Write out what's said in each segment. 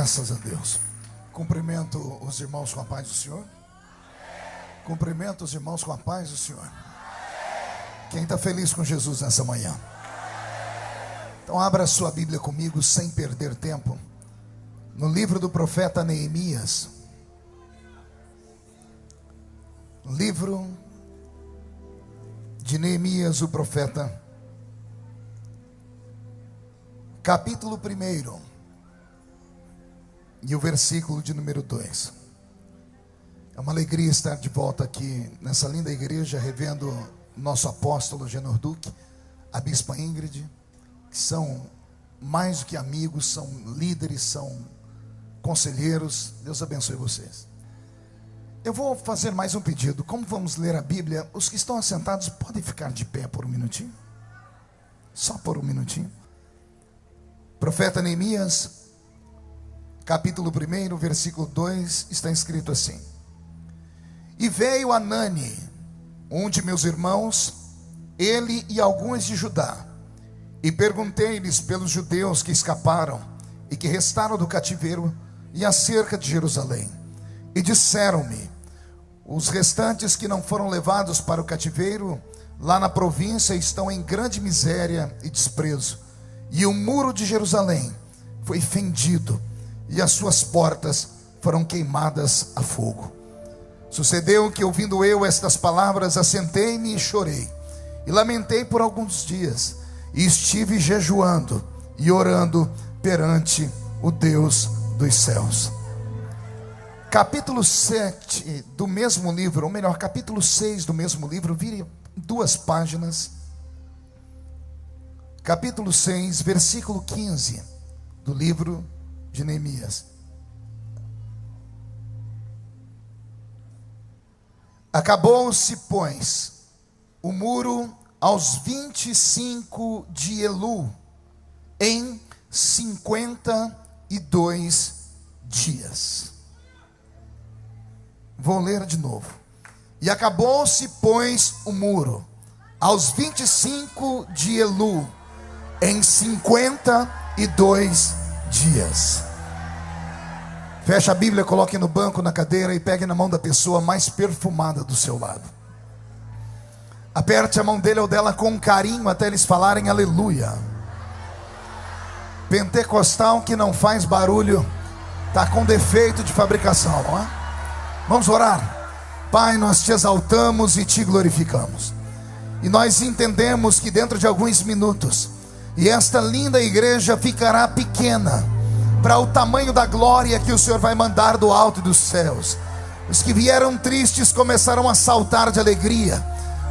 Graças a Deus. Cumprimento os irmãos com a paz do Senhor. Cumprimento os irmãos com a paz do Senhor. Quem está feliz com Jesus nessa manhã? Então abra sua Bíblia comigo sem perder tempo. No livro do profeta Neemias. Livro de Neemias, o profeta. Capítulo 1. E o versículo de número 2. É uma alegria estar de volta aqui nessa linda igreja, revendo nosso apóstolo Genor Duque, a bispa Ingrid, que são mais do que amigos, são líderes, são conselheiros. Deus abençoe vocês. Eu vou fazer mais um pedido. Como vamos ler a Bíblia, os que estão assentados podem ficar de pé por um minutinho? Só por um minutinho. Profeta Neemias, capítulo 1, versículo 2, está escrito assim: E veio Anani, um de meus irmãos, ele e alguns de Judá, e perguntei-lhes pelos judeus que escaparam e que restaram do cativeiro e acerca de Jerusalém. E disseram-me: os restantes que não foram levados para o cativeiro, lá na província, estão em grande miséria e desprezo, e o muro de Jerusalém foi fendido, e as suas portas foram queimadas a fogo. Sucedeu que, ouvindo eu estas palavras, assentei-me e chorei, e lamentei por alguns dias, e estive jejuando e orando perante o Deus dos céus. Capítulo 7 do mesmo livro, ou melhor, capítulo 6 do mesmo livro, vire 2 páginas. Capítulo 6, versículo 15 do livro de Neemias. Acabou-se, pois, o muro aos 25 de Elu, em 52 dias. Vou ler de novo. E acabou-se, pois, o muro aos 25 de Elu, em 52 dias. Feche a Bíblia, coloque no banco, na cadeira, e pegue na mão da pessoa mais perfumada do seu lado. Aperte a mão dele ou dela com carinho até eles falarem aleluia. Pentecostal que não faz barulho está com defeito de fabricação, não é? Vamos orar. Pai, nós te exaltamos e te glorificamos, e nós entendemos que dentro de alguns minutos, e esta linda igreja ficará pequena para o tamanho da glória que o Senhor vai mandar do alto dos céus. Os que vieram tristes começarão a saltar de alegria.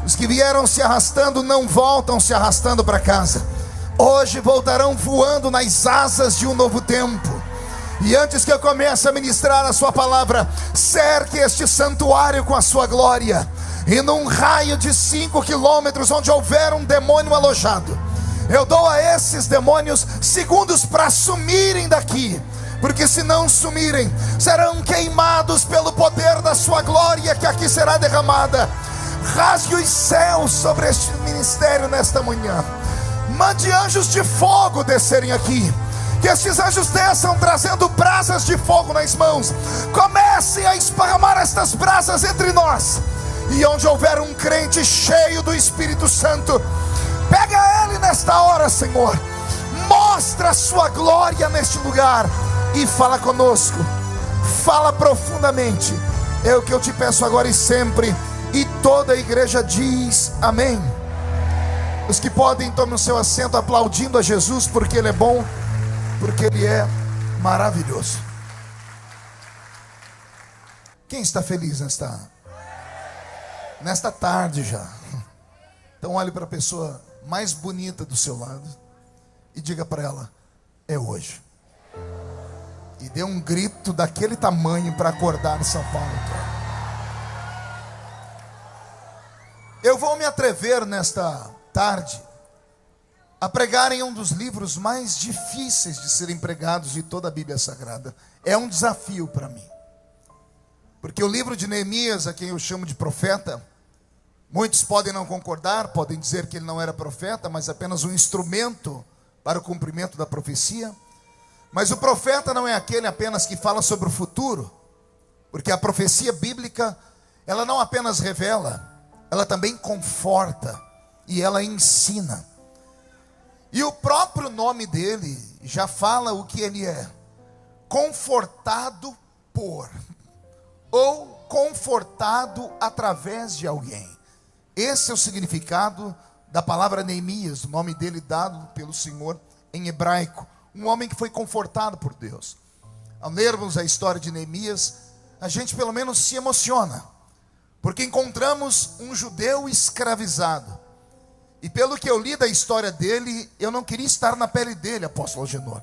Os que vieram se arrastando não voltam se arrastando para casa. Hoje voltarão voando nas asas de um novo tempo. E antes que eu comece a ministrar a sua palavra, cerque este santuário com a sua glória, e num raio de 5 quilômetros onde houver um demônio alojado, eu dou a esses demônios segundos para sumirem daqui, porque se não sumirem, serão queimados pelo poder da sua glória que aqui será derramada. Rasgue os céus sobre este ministério nesta manhã. Mande anjos de fogo descerem aqui. Que estes anjos desçam trazendo brasas de fogo nas mãos. Comecem a esparramar estas brasas entre nós. E onde houver um crente cheio do Espírito Santo, pega ele nesta hora, Senhor. Mostra a sua glória neste lugar e fala conosco. Fala profundamente. É o que eu te peço agora e sempre. E toda a igreja diz amém. Os que podem, tomem o seu assento aplaudindo a Jesus, porque Ele é bom, porque Ele é maravilhoso. Quem está feliz nesta tarde já? Então olhe para a pessoa mais bonita do seu lado e diga para ela: é hoje. E dê um grito daquele tamanho para acordar São Paulo todo. Eu vou me atrever nesta tarde a pregar em um dos livros mais difíceis de serem pregados de toda a Bíblia Sagrada. É um desafio para mim, porque o livro de Neemias, a quem eu chamo de profeta, muitos podem não concordar, podem dizer que ele não era profeta, mas apenas um instrumento para o cumprimento da profecia. Mas o profeta não é aquele apenas que fala sobre o futuro, porque a profecia bíblica, ela não apenas revela, ela também conforta e ela ensina. E o próprio nome dele já fala o que ele é: confortado por, ou confortado através de alguém. Esse é o significado da palavra Neemias, o nome dele dado pelo Senhor em hebraico. Um homem que foi confortado por Deus. Ao lermos a história de Neemias, a gente pelo menos se emociona, porque encontramos um judeu escravizado. E pelo que eu li da história dele, eu não queria estar na pele dele, apóstolo Agenor,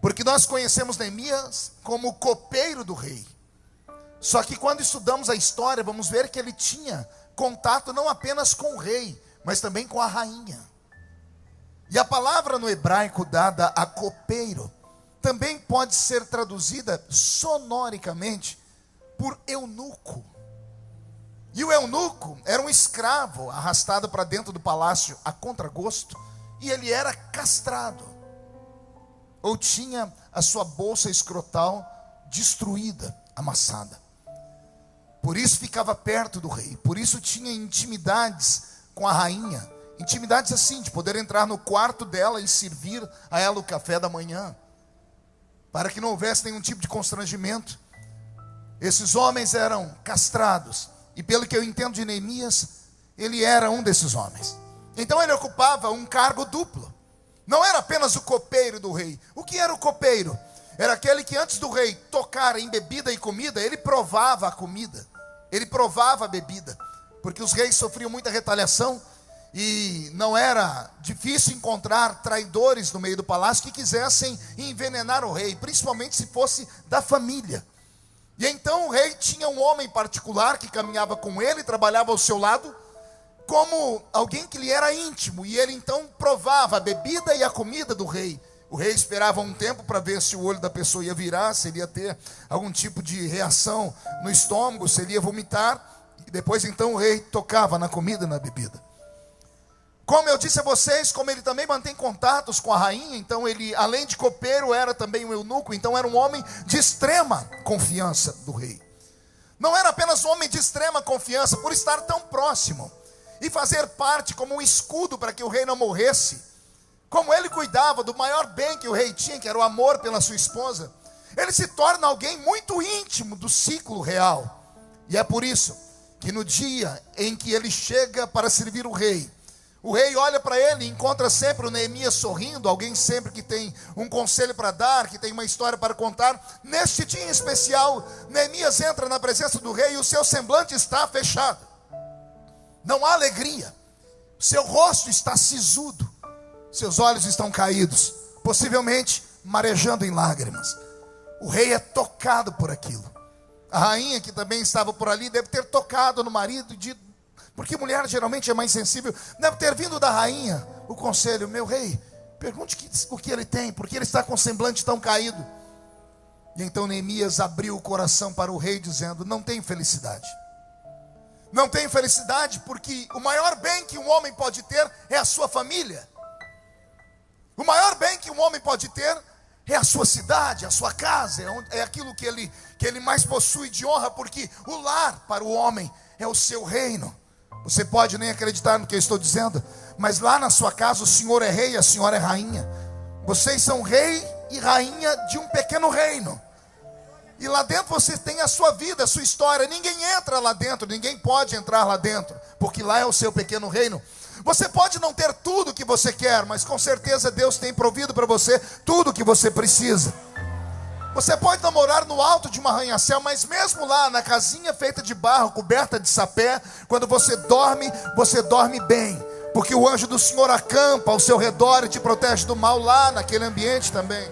porque nós conhecemos Neemias como o copeiro do rei. Só que quando estudamos a história, vamos ver que ele tinha contato não apenas com o rei, mas também com a rainha. E a palavra no hebraico dada a copeiro também pode ser traduzida sonoricamente por eunuco. E o eunuco era um escravo arrastado para dentro do palácio a contragosto, e ele era castrado, ou tinha a sua bolsa escrotal destruída, amassada. Por isso ficava perto do rei, por isso tinha intimidades com a rainha, intimidades assim, de poder entrar no quarto dela e servir a ela o café da manhã, para que não houvesse nenhum tipo de constrangimento. Esses homens eram castrados, e pelo que eu entendo de Neemias, ele era um desses homens. Então ele ocupava um cargo duplo. Não era apenas o copeiro do rei. O que era o copeiro? Era aquele que antes do rei tocar em bebida e comida, ele provava a comida, ele provava a bebida, porque os reis sofriam muita retaliação, e não era difícil encontrar traidores no meio do palácio que quisessem envenenar o rei, principalmente se fosse da família. E então o rei tinha um homem particular que caminhava com ele, trabalhava ao seu lado, como alguém que lhe era íntimo, e ele então provava a bebida e a comida do rei. O rei esperava um tempo para ver se o olho da pessoa ia virar, se ele ia ter algum tipo de reação no estômago, se ele ia vomitar, e depois então o rei tocava na comida e na bebida. Como eu disse a vocês, como ele também mantém contatos com a rainha, então ele, além de copeiro, era também um eunuco, então era um homem de extrema confiança do rei. Não era apenas um homem de extrema confiança por estar tão próximo e fazer parte como um escudo para que o rei não morresse. Como ele cuidava do maior bem que o rei tinha, que era o amor pela sua esposa, ele se torna alguém muito íntimo do ciclo real. E é por isso que no dia em que ele chega para servir o rei olha para ele e encontra sempre o Neemias sorrindo, alguém sempre que tem um conselho para dar, que tem uma história para contar. Neste dia em especial, Neemias entra na presença do rei e o seu semblante está fechado. Não há alegria, seu rosto está sisudo, seus olhos estão caídos, possivelmente marejando em lágrimas. O rei é tocado por aquilo. A rainha, que também estava por ali, deve ter tocado no marido e dito, porque mulher geralmente é mais sensível, deve ter vindo da rainha o conselho: meu rei, pergunte o que ele tem, porque ele está com o semblante tão caído. E então Neemias abriu o coração para o rei, dizendo: não tenho felicidade. Não tenho felicidade porque o maior bem que um homem pode ter é a sua família. O maior bem que um homem pode ter é a sua cidade, a sua casa, é aquilo que ele mais possui de honra, porque o lar para o homem é o seu reino. Você pode nem acreditar no que eu estou dizendo, mas lá na sua casa o senhor é rei e a senhora é rainha. Vocês são rei e rainha de um pequeno reino. E lá dentro você tem a sua vida, a sua história. Ninguém entra lá dentro, ninguém pode entrar lá dentro, porque lá é o seu pequeno reino. Você pode não ter tudo o que você quer, mas com certeza Deus tem provido para você tudo o que você precisa. Você pode não morar no alto de um arranha-céu, mas mesmo lá na casinha feita de barro, coberta de sapé, quando você dorme bem, porque o anjo do Senhor acampa ao seu redor e te protege do mal lá naquele ambiente também.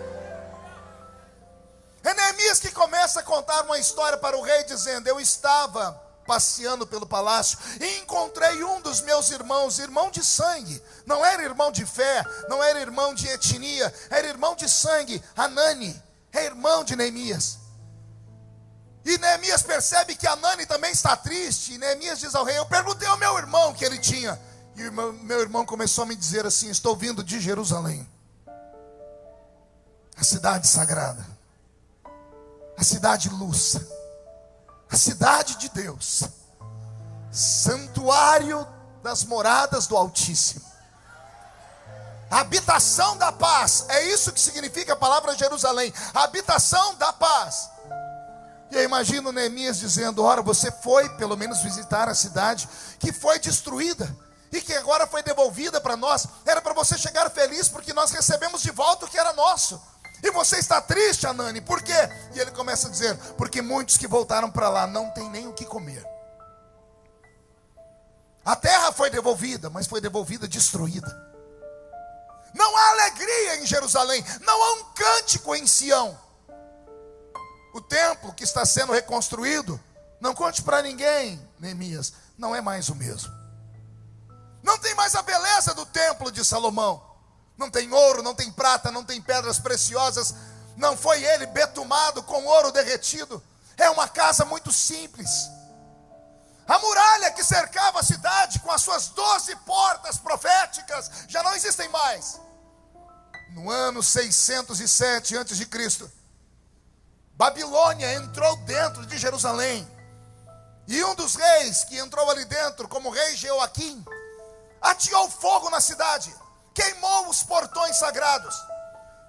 É Neemias que começa a contar uma história para o rei, dizendo: eu estava passeando pelo palácio e encontrei um dos meus irmãos, irmão de sangue. Não era irmão de fé, não era irmão de etnia, era irmão de sangue. Hanani é irmão de Neemias. E Neemias percebe que Hanani também está triste. E Neemias diz ao rei: eu perguntei ao meu irmão o que ele tinha. E meu irmão começou a me dizer assim: estou vindo de Jerusalém. A cidade sagrada, a cidade luz, a cidade de Deus, santuário das moradas do Altíssimo, a habitação da paz. É isso que significa a palavra Jerusalém, a habitação da paz. E eu imagino Neemias dizendo: ora, você foi pelo menos visitar a cidade que foi destruída e que agora foi devolvida para nós. Era para você chegar feliz porque nós recebemos de volta o que era nosso. E você está triste, Hanani, por quê? E ele começa a dizer: porque muitos que voltaram para lá não têm nem o que comer. A terra foi devolvida, mas foi devolvida destruída. Não há alegria em Jerusalém, não há um cântico em Sião. O templo que está sendo reconstruído, não conte para ninguém, Neemias, não é mais o mesmo. Não tem mais a beleza do templo de Salomão. Não tem ouro, não tem prata, não tem pedras preciosas. Não foi ele betumado com ouro derretido. É uma casa muito simples. A muralha que cercava a cidade com as suas 12 portas proféticas já não existem mais. No ano 607 a.C., Babilônia entrou dentro de Jerusalém. E um dos reis que entrou ali dentro, como o rei Jeoaquim, ateou fogo na cidade, queimou os portões sagrados.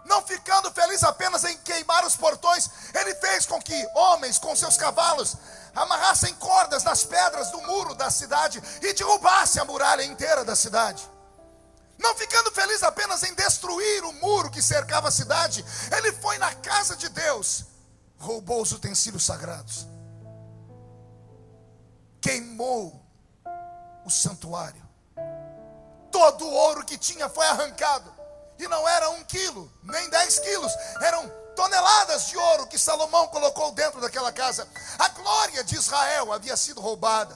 Não ficando feliz apenas em queimar os portões, ele fez com que homens com seus cavalos amarrassem cordas nas pedras do muro da cidade e derrubassem a muralha inteira da cidade. Não ficando feliz apenas em destruir o muro que cercava a cidade, ele foi na casa de Deus, roubou os utensílios sagrados, queimou o santuário. Todo o ouro que tinha foi arrancado. E não era 1 quilo, nem 10 quilos. Eram toneladas de ouro que Salomão colocou dentro daquela casa. A glória de Israel havia sido roubada.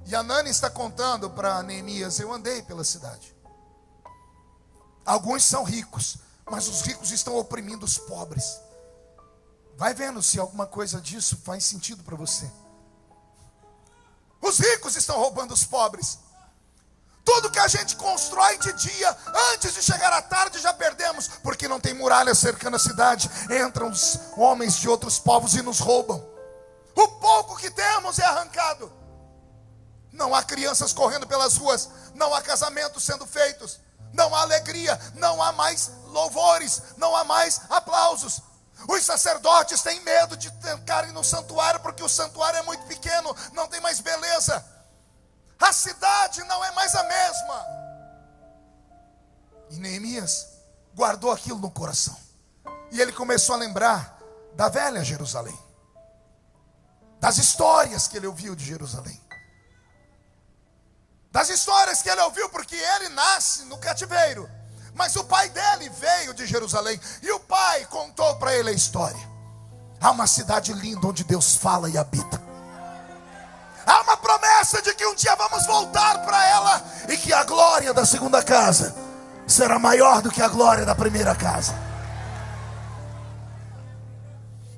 E Hanani está contando para Neemias: eu andei pela cidade. Alguns são ricos, mas os ricos estão oprimindo os pobres. Vai vendo se alguma coisa disso faz sentido para você. Os ricos estão roubando os pobres. Tudo que a gente constrói de dia, antes de chegar à tarde já perdemos, porque não tem muralha cercando a cidade. Entram os homens de outros povos e nos roubam. O pouco que temos é arrancado. Não há crianças correndo pelas ruas, não há casamentos sendo feitos, não há alegria, não há mais louvores, não há mais aplausos. Os sacerdotes têm medo de entrarem no santuário, porque o santuário é muito pequeno, não tem mais beleza. A cidade não é mais a mesma. E Neemias guardou aquilo no coração. E ele começou a lembrar da velha Jerusalém, das histórias que ele ouviu de Jerusalém, das histórias que ele ouviu, porque ele nasce no cativeiro, mas o pai dele veio de Jerusalém, e o pai contou para ele a história. Há uma cidade linda onde Deus fala e habita. Há uma promessa de que um dia vamos voltar para ela, e que a glória da segunda casa será maior do que a glória da primeira casa.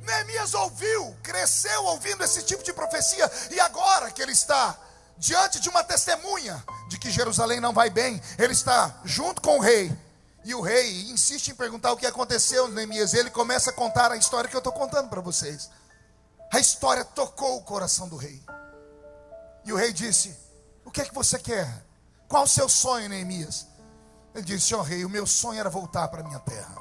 Neemias ouviu, cresceu ouvindo esse tipo de profecia, e agora que ele está diante de uma testemunha de que Jerusalém não vai bem, ele está junto com o rei, e o rei insiste em perguntar o que aconteceu, Neemias. Ele começa a contar a história que eu estou contando para vocês. A história tocou o coração do rei, e o rei disse: o que é que você quer? Qual o seu sonho, Neemias? Ele disse: ó rei, o meu sonho era voltar para a minha terra,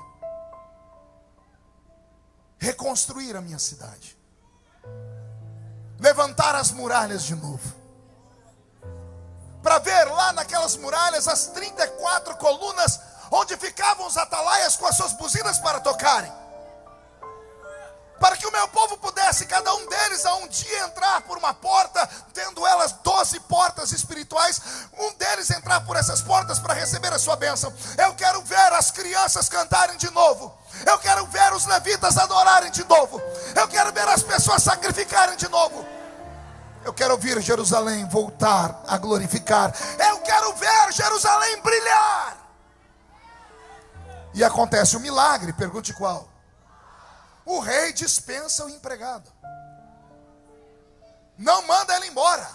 reconstruir a minha cidade, levantar as muralhas de novo, para ver lá naquelas muralhas as 34 colunas onde ficavam os atalaias com as suas buzinas para tocarem, para que o meu povo pudesse, cada um deles, a um dia entrar por uma porta, tendo elas 12 portas espirituais, um deles entrar por essas portas para receber a sua bênção. Eu quero ver as crianças cantarem de novo, eu quero ver os levitas adorarem de novo, eu quero ver as pessoas sacrificarem de novo, eu quero ver Jerusalém voltar a glorificar, eu quero ver Jerusalém brilhar. E acontece um milagre, pergunte qual? O rei dispensa o empregado, não manda ele embora.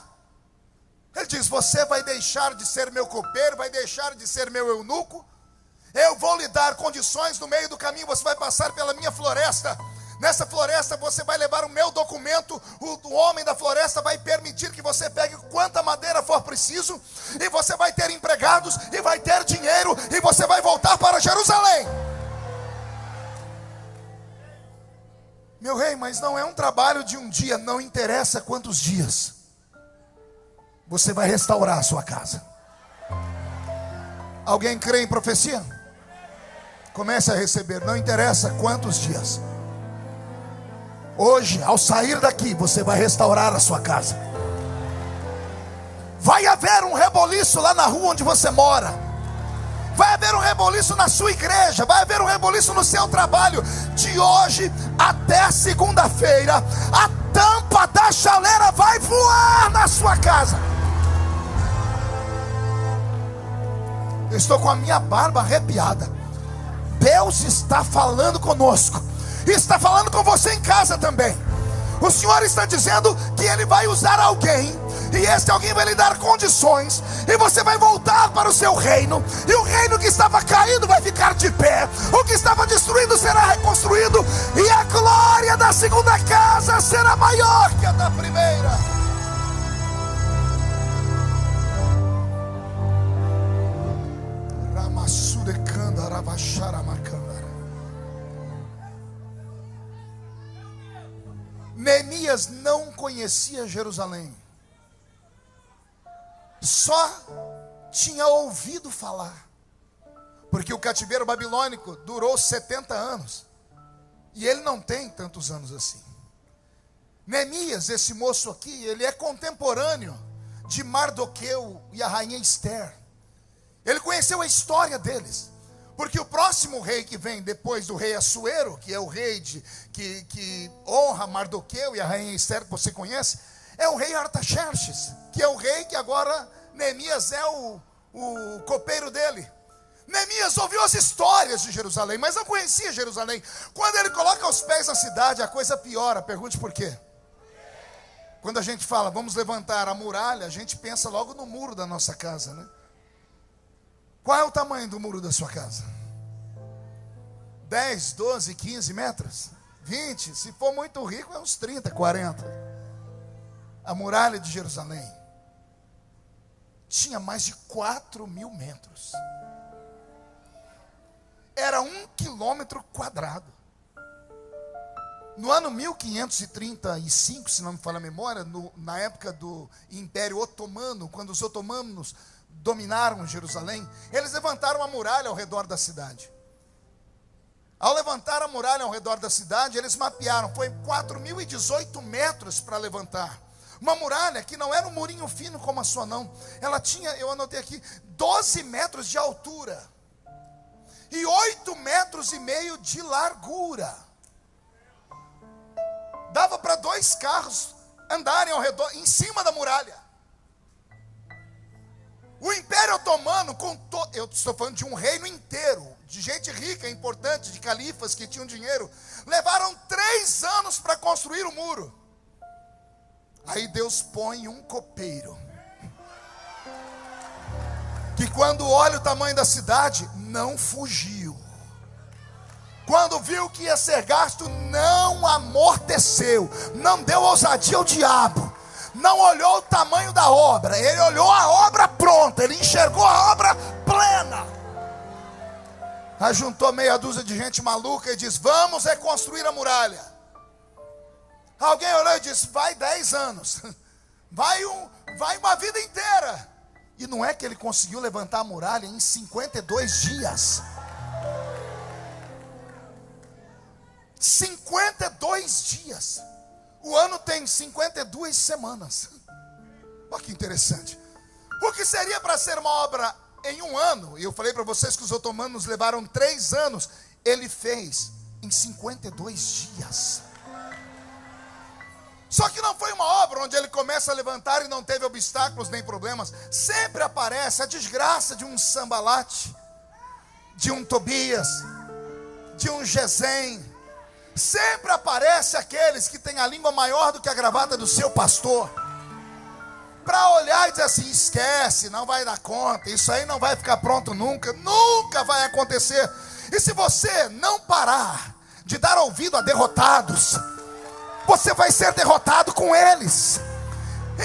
Ele diz: você vai deixar de ser meu copeiro, vai deixar de ser meu eunuco, Eu vou lhe dar condições no meio do caminho. Você vai passar pela minha floresta. Nessa floresta você vai levar o meu documento. O homem da floresta vai permitir que você pegue quanta madeira for preciso. E você vai ter empregados, e vai ter dinheiro, e você vai voltar para Jerusalém. Meu rei, mas não é um trabalho de um dia. Não interessa quantos dias. Você vai restaurar a sua casa. Alguém crê em profecia? Comece a receber. Não interessa quantos dias. Hoje, ao sair daqui, você vai restaurar a sua casa. Vai haver um reboliço lá na rua onde você mora. Vai haver um reboliço na sua igreja. Vai haver um reboliço no seu trabalho. De hoje até segunda-feira, a tampa da chaleira vai voar na sua casa. Eu estou com a minha barba arrepiada. Deus está falando conosco. E está falando com você em casa também. O Senhor está dizendo que Ele vai usar alguém. E esse alguém vai lhe dar condições. E você vai voltar para o seu reino. E o reino que estava caído vai ficar de pé. O que estava destruído será reconstruído. E a glória da segunda casa será maior que a da primeira. Ramassurekanda Ravacharamakanda. Neemias não conhecia Jerusalém. Só tinha ouvido falar. Porque o cativeiro babilônico durou 70 anos. E ele não tem tantos anos assim. Neemias, esse moço aqui, ele é contemporâneo de Mardoqueu e a rainha Esther. Ele conheceu a história deles. Porque o próximo rei que vem depois do rei Assuero, que é o rei que honra Mardoqueu e a rainha Esther, que você conhece, é o rei Artaxerxes, que é o rei que agora Neemias é o copeiro dele. Neemias ouviu as histórias de Jerusalém, mas não conhecia Jerusalém. Quando ele coloca os pés na cidade, a coisa piora. Pergunte por quê. Quando a gente fala, vamos levantar a muralha, a gente pensa logo no muro da nossa casa, né? Qual é o tamanho do muro da sua casa? 10, 12, 15 metros? 20? Se for muito rico, é uns 30, 40. A muralha de Jerusalém tinha mais de 4.000 metros. Era 1 quilômetro quadrado. No ano 1535, se não me falha a memória, na época do Império Otomano, quando os otomanos dominaram Jerusalém, eles levantaram uma muralha ao redor da cidade. Ao levantar a muralha ao redor da cidade, eles mapearam, foi 4.018 metros para levantar. Uma muralha que não era um murinho fino como a sua não. Ela tinha, eu anotei aqui, 12 metros de altura. E 8,5 metros de largura. Dava para 2 carros andarem ao redor, em cima da muralha. O Império Otomano, eu estou falando de um reino inteiro, de gente rica, importante, de califas que tinham dinheiro, levaram 3 anos para construir o muro. Aí Deus põe um copeiro, que quando olha o tamanho da cidade, não fugiu. Quando viu que ia ser gasto, não amorteceu, não deu ousadia ao diabo. Não olhou o tamanho da obra, ele olhou a obra pronta, ele enxergou a obra plena. Aí juntou meia dúzia de gente maluca e disse, vamos reconstruir a muralha. Alguém olhou e disse, vai 10 anos, vai uma vida inteira. E não é que ele conseguiu levantar a muralha em 52 dias. 52 dias. O ano tem 52 semanas. Olha que interessante. O que seria para ser uma obra em um ano, e eu falei para vocês que os otomanos levaram 3 anos, ele fez em 52 dias. Só que não foi uma obra onde ele começa a levantar e não teve obstáculos nem problemas. Sempre aparece a desgraça de um Sambalate, de um Tobias, de um Gesem. Sempre aparece aqueles que têm a língua maior do que a gravata do seu pastor. para olhar e dizer assim: esquece, não vai dar conta, isso aí não vai ficar pronto nunca, nunca vai acontecer. E se você não parar de dar ouvido a derrotados, você vai ser derrotado com eles.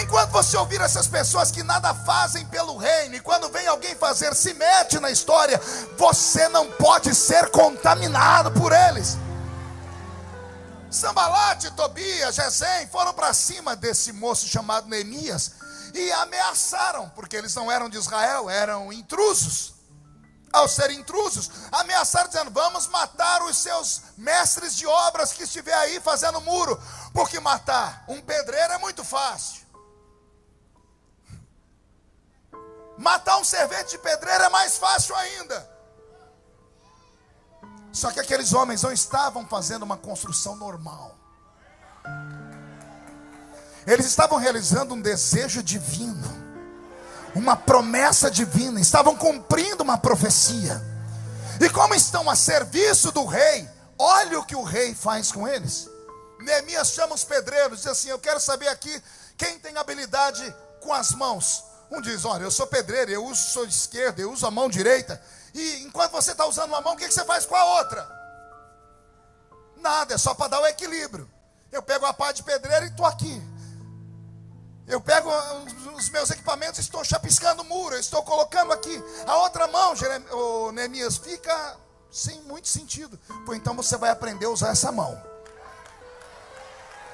Enquanto você ouvir essas pessoas que nada fazem pelo reino, e quando vem alguém fazer, se mete na história, você não pode ser contaminado por eles. Sambalate, Tobias, Gesem foram para cima desse moço chamado Neemias e ameaçaram, porque eles não eram de Israel, eram intrusos. Ao serem intrusos, ameaçaram dizendo: vamos matar os seus mestres de obras que estiver aí fazendo muro, porque matar um pedreiro é muito fácil. Matar um servente de pedreiro é mais fácil ainda. Só que aqueles homens não estavam fazendo uma construção normal. Eles estavam realizando um desejo divino, uma promessa divina. Estavam cumprindo uma profecia. E como estão a serviço do rei, olha o que o rei faz com eles. Neemias chama os pedreiros, diz assim: eu quero saber aqui quem tem habilidade com as mãos. Um diz: olha, eu sou pedreiro, eu uso sua esquerda, eu uso a mão direita. E enquanto você está usando uma mão, o que você faz com a outra? Nada, é só para dar o equilíbrio. Eu pego a pá de pedreiro e estou aqui. Eu pego os meus equipamentos e estou chapiscando o muro, eu estou colocando aqui. A outra mão, Neemias, fica sem muito sentido. Pois então você vai aprender a usar essa mão.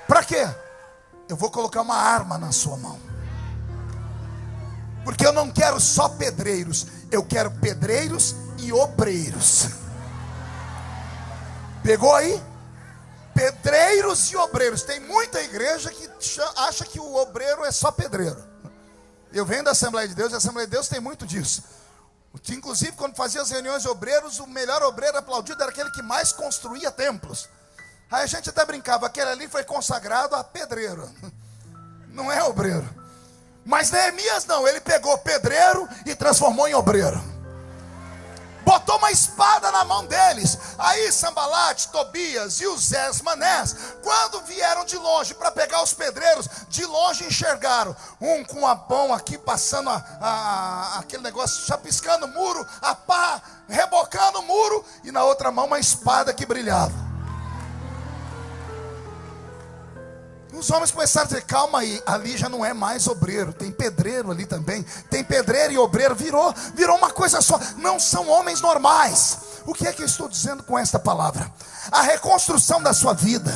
Para quê? Eu vou colocar uma arma na sua mão. Porque eu não quero só pedreiros, eu quero pedreiros e obreiros. Pegou aí? Pedreiros e obreiros. Tem muita igreja que acha que o obreiro é só pedreiro. Eu venho da Assembleia de Deus, e a Assembleia de Deus tem muito disso. Inclusive, quando fazia as reuniões de obreiros, o melhor obreiro aplaudido era aquele que mais construía templos. Aí a gente até brincava: aquele ali foi consagrado a pedreiro, não é obreiro. Mas Neemias não, ele pegou pedreiro e transformou em obreiro. Botou uma espada na mão deles. Aí Sambalate, Tobias e os Manés, quando vieram de longe para pegar os pedreiros, de longe enxergaram um com a mão aqui passando aquele negócio, chapiscando o muro, a pá, rebocando o muro, e na outra mão uma espada que brilhava. Os homens começaram a dizer: calma aí, ali já não é mais obreiro, tem pedreiro ali também, tem pedreiro e obreiro, virou uma coisa só, não são homens normais. O que é que eu estou dizendo com esta palavra? A reconstrução da sua vida,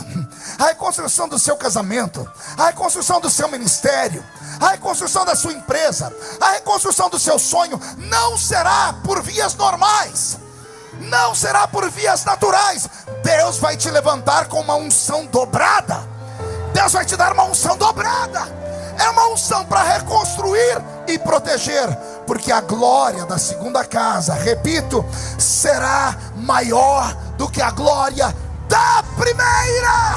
a reconstrução do seu casamento, a reconstrução do seu ministério, a reconstrução da sua empresa, a reconstrução do seu sonho, não será por vias normais, não será por vias naturais. Deus vai te levantar com uma unção dobrada. Deus vai te dar uma unção dobrada. É uma unção para reconstruir e proteger. Porque a glória da segunda casa, repito, será maior do que a glória da primeira.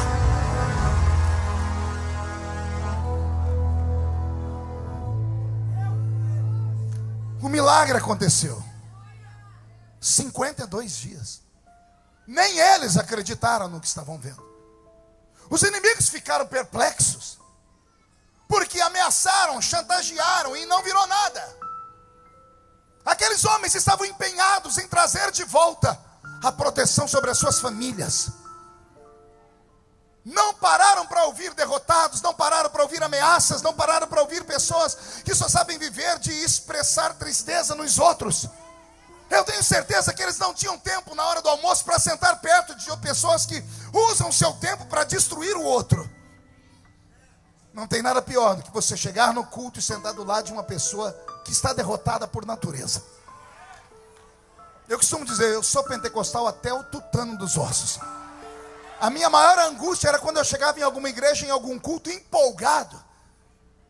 O milagre aconteceu. 52 dias. Nem eles acreditaram no que estavam vendo. Os inimigos ficaram perplexos, porque ameaçaram, chantagearam e não virou nada. Aqueles homens estavam empenhados em trazer de volta a proteção sobre as suas famílias. Não pararam para ouvir derrotados, não pararam para ouvir ameaças, não pararam para ouvir pessoas que só sabem viver de expressar tristeza nos outros. Eu tenho certeza que eles não tinham tempo na hora do almoço para sentar perto de pessoas que usam o seu tempo para destruir o outro. Não tem nada pior do que você chegar no culto e sentar do lado de uma pessoa que está derrotada por natureza. Eu costumo dizer: eu sou pentecostal até o tutano dos ossos. A minha maior angústia era quando eu chegava em alguma igreja, em algum culto, empolgado.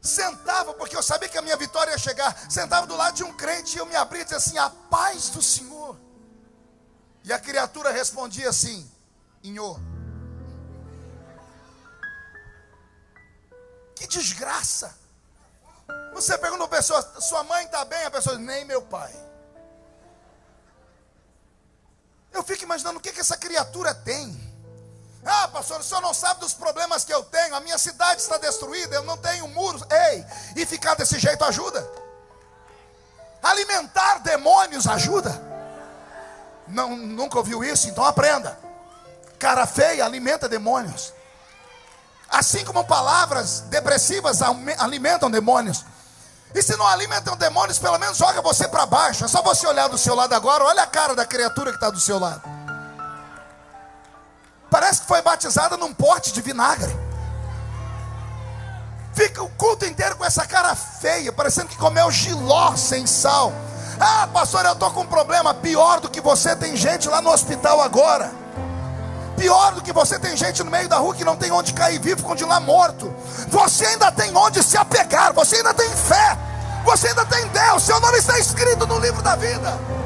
Sentava, porque eu sabia que a minha vitória ia chegar. Sentava do lado de um crente e eu me abria e dizia assim: a paz do Senhor. E a criatura respondia assim: Inhô. Que desgraça. Você pergunta a pessoa: sua mãe está bem? A pessoa diz: nem meu pai. Eu fico imaginando o que essa criatura tem. Ah, pastor, o senhor não sabe dos problemas que eu tenho. A minha cidade está destruída, eu não tenho muros. Ei, e ficar desse jeito ajuda? Alimentar demônios ajuda? Não, nunca ouviu isso? Então aprenda. Cara feia alimenta demônios. Assim como palavras depressivas alimentam demônios. E se não alimentam demônios, pelo menos joga você para baixo. É só você olhar do seu lado agora. Olha a cara da criatura que está do seu lado. Parece que foi batizada num pote de vinagre. Fica o culto inteiro com essa cara feia, parecendo que comeu jiló sem sal. Ah, pastor, eu estou com um problema. Pior do que você, tem gente lá no hospital agora. Pior do que você, tem gente no meio da rua que não tem onde cair vivo, continuar morto. Você ainda tem onde se apegar. Você ainda tem fé. Você ainda tem Deus. Seu nome está escrito no livro da vida.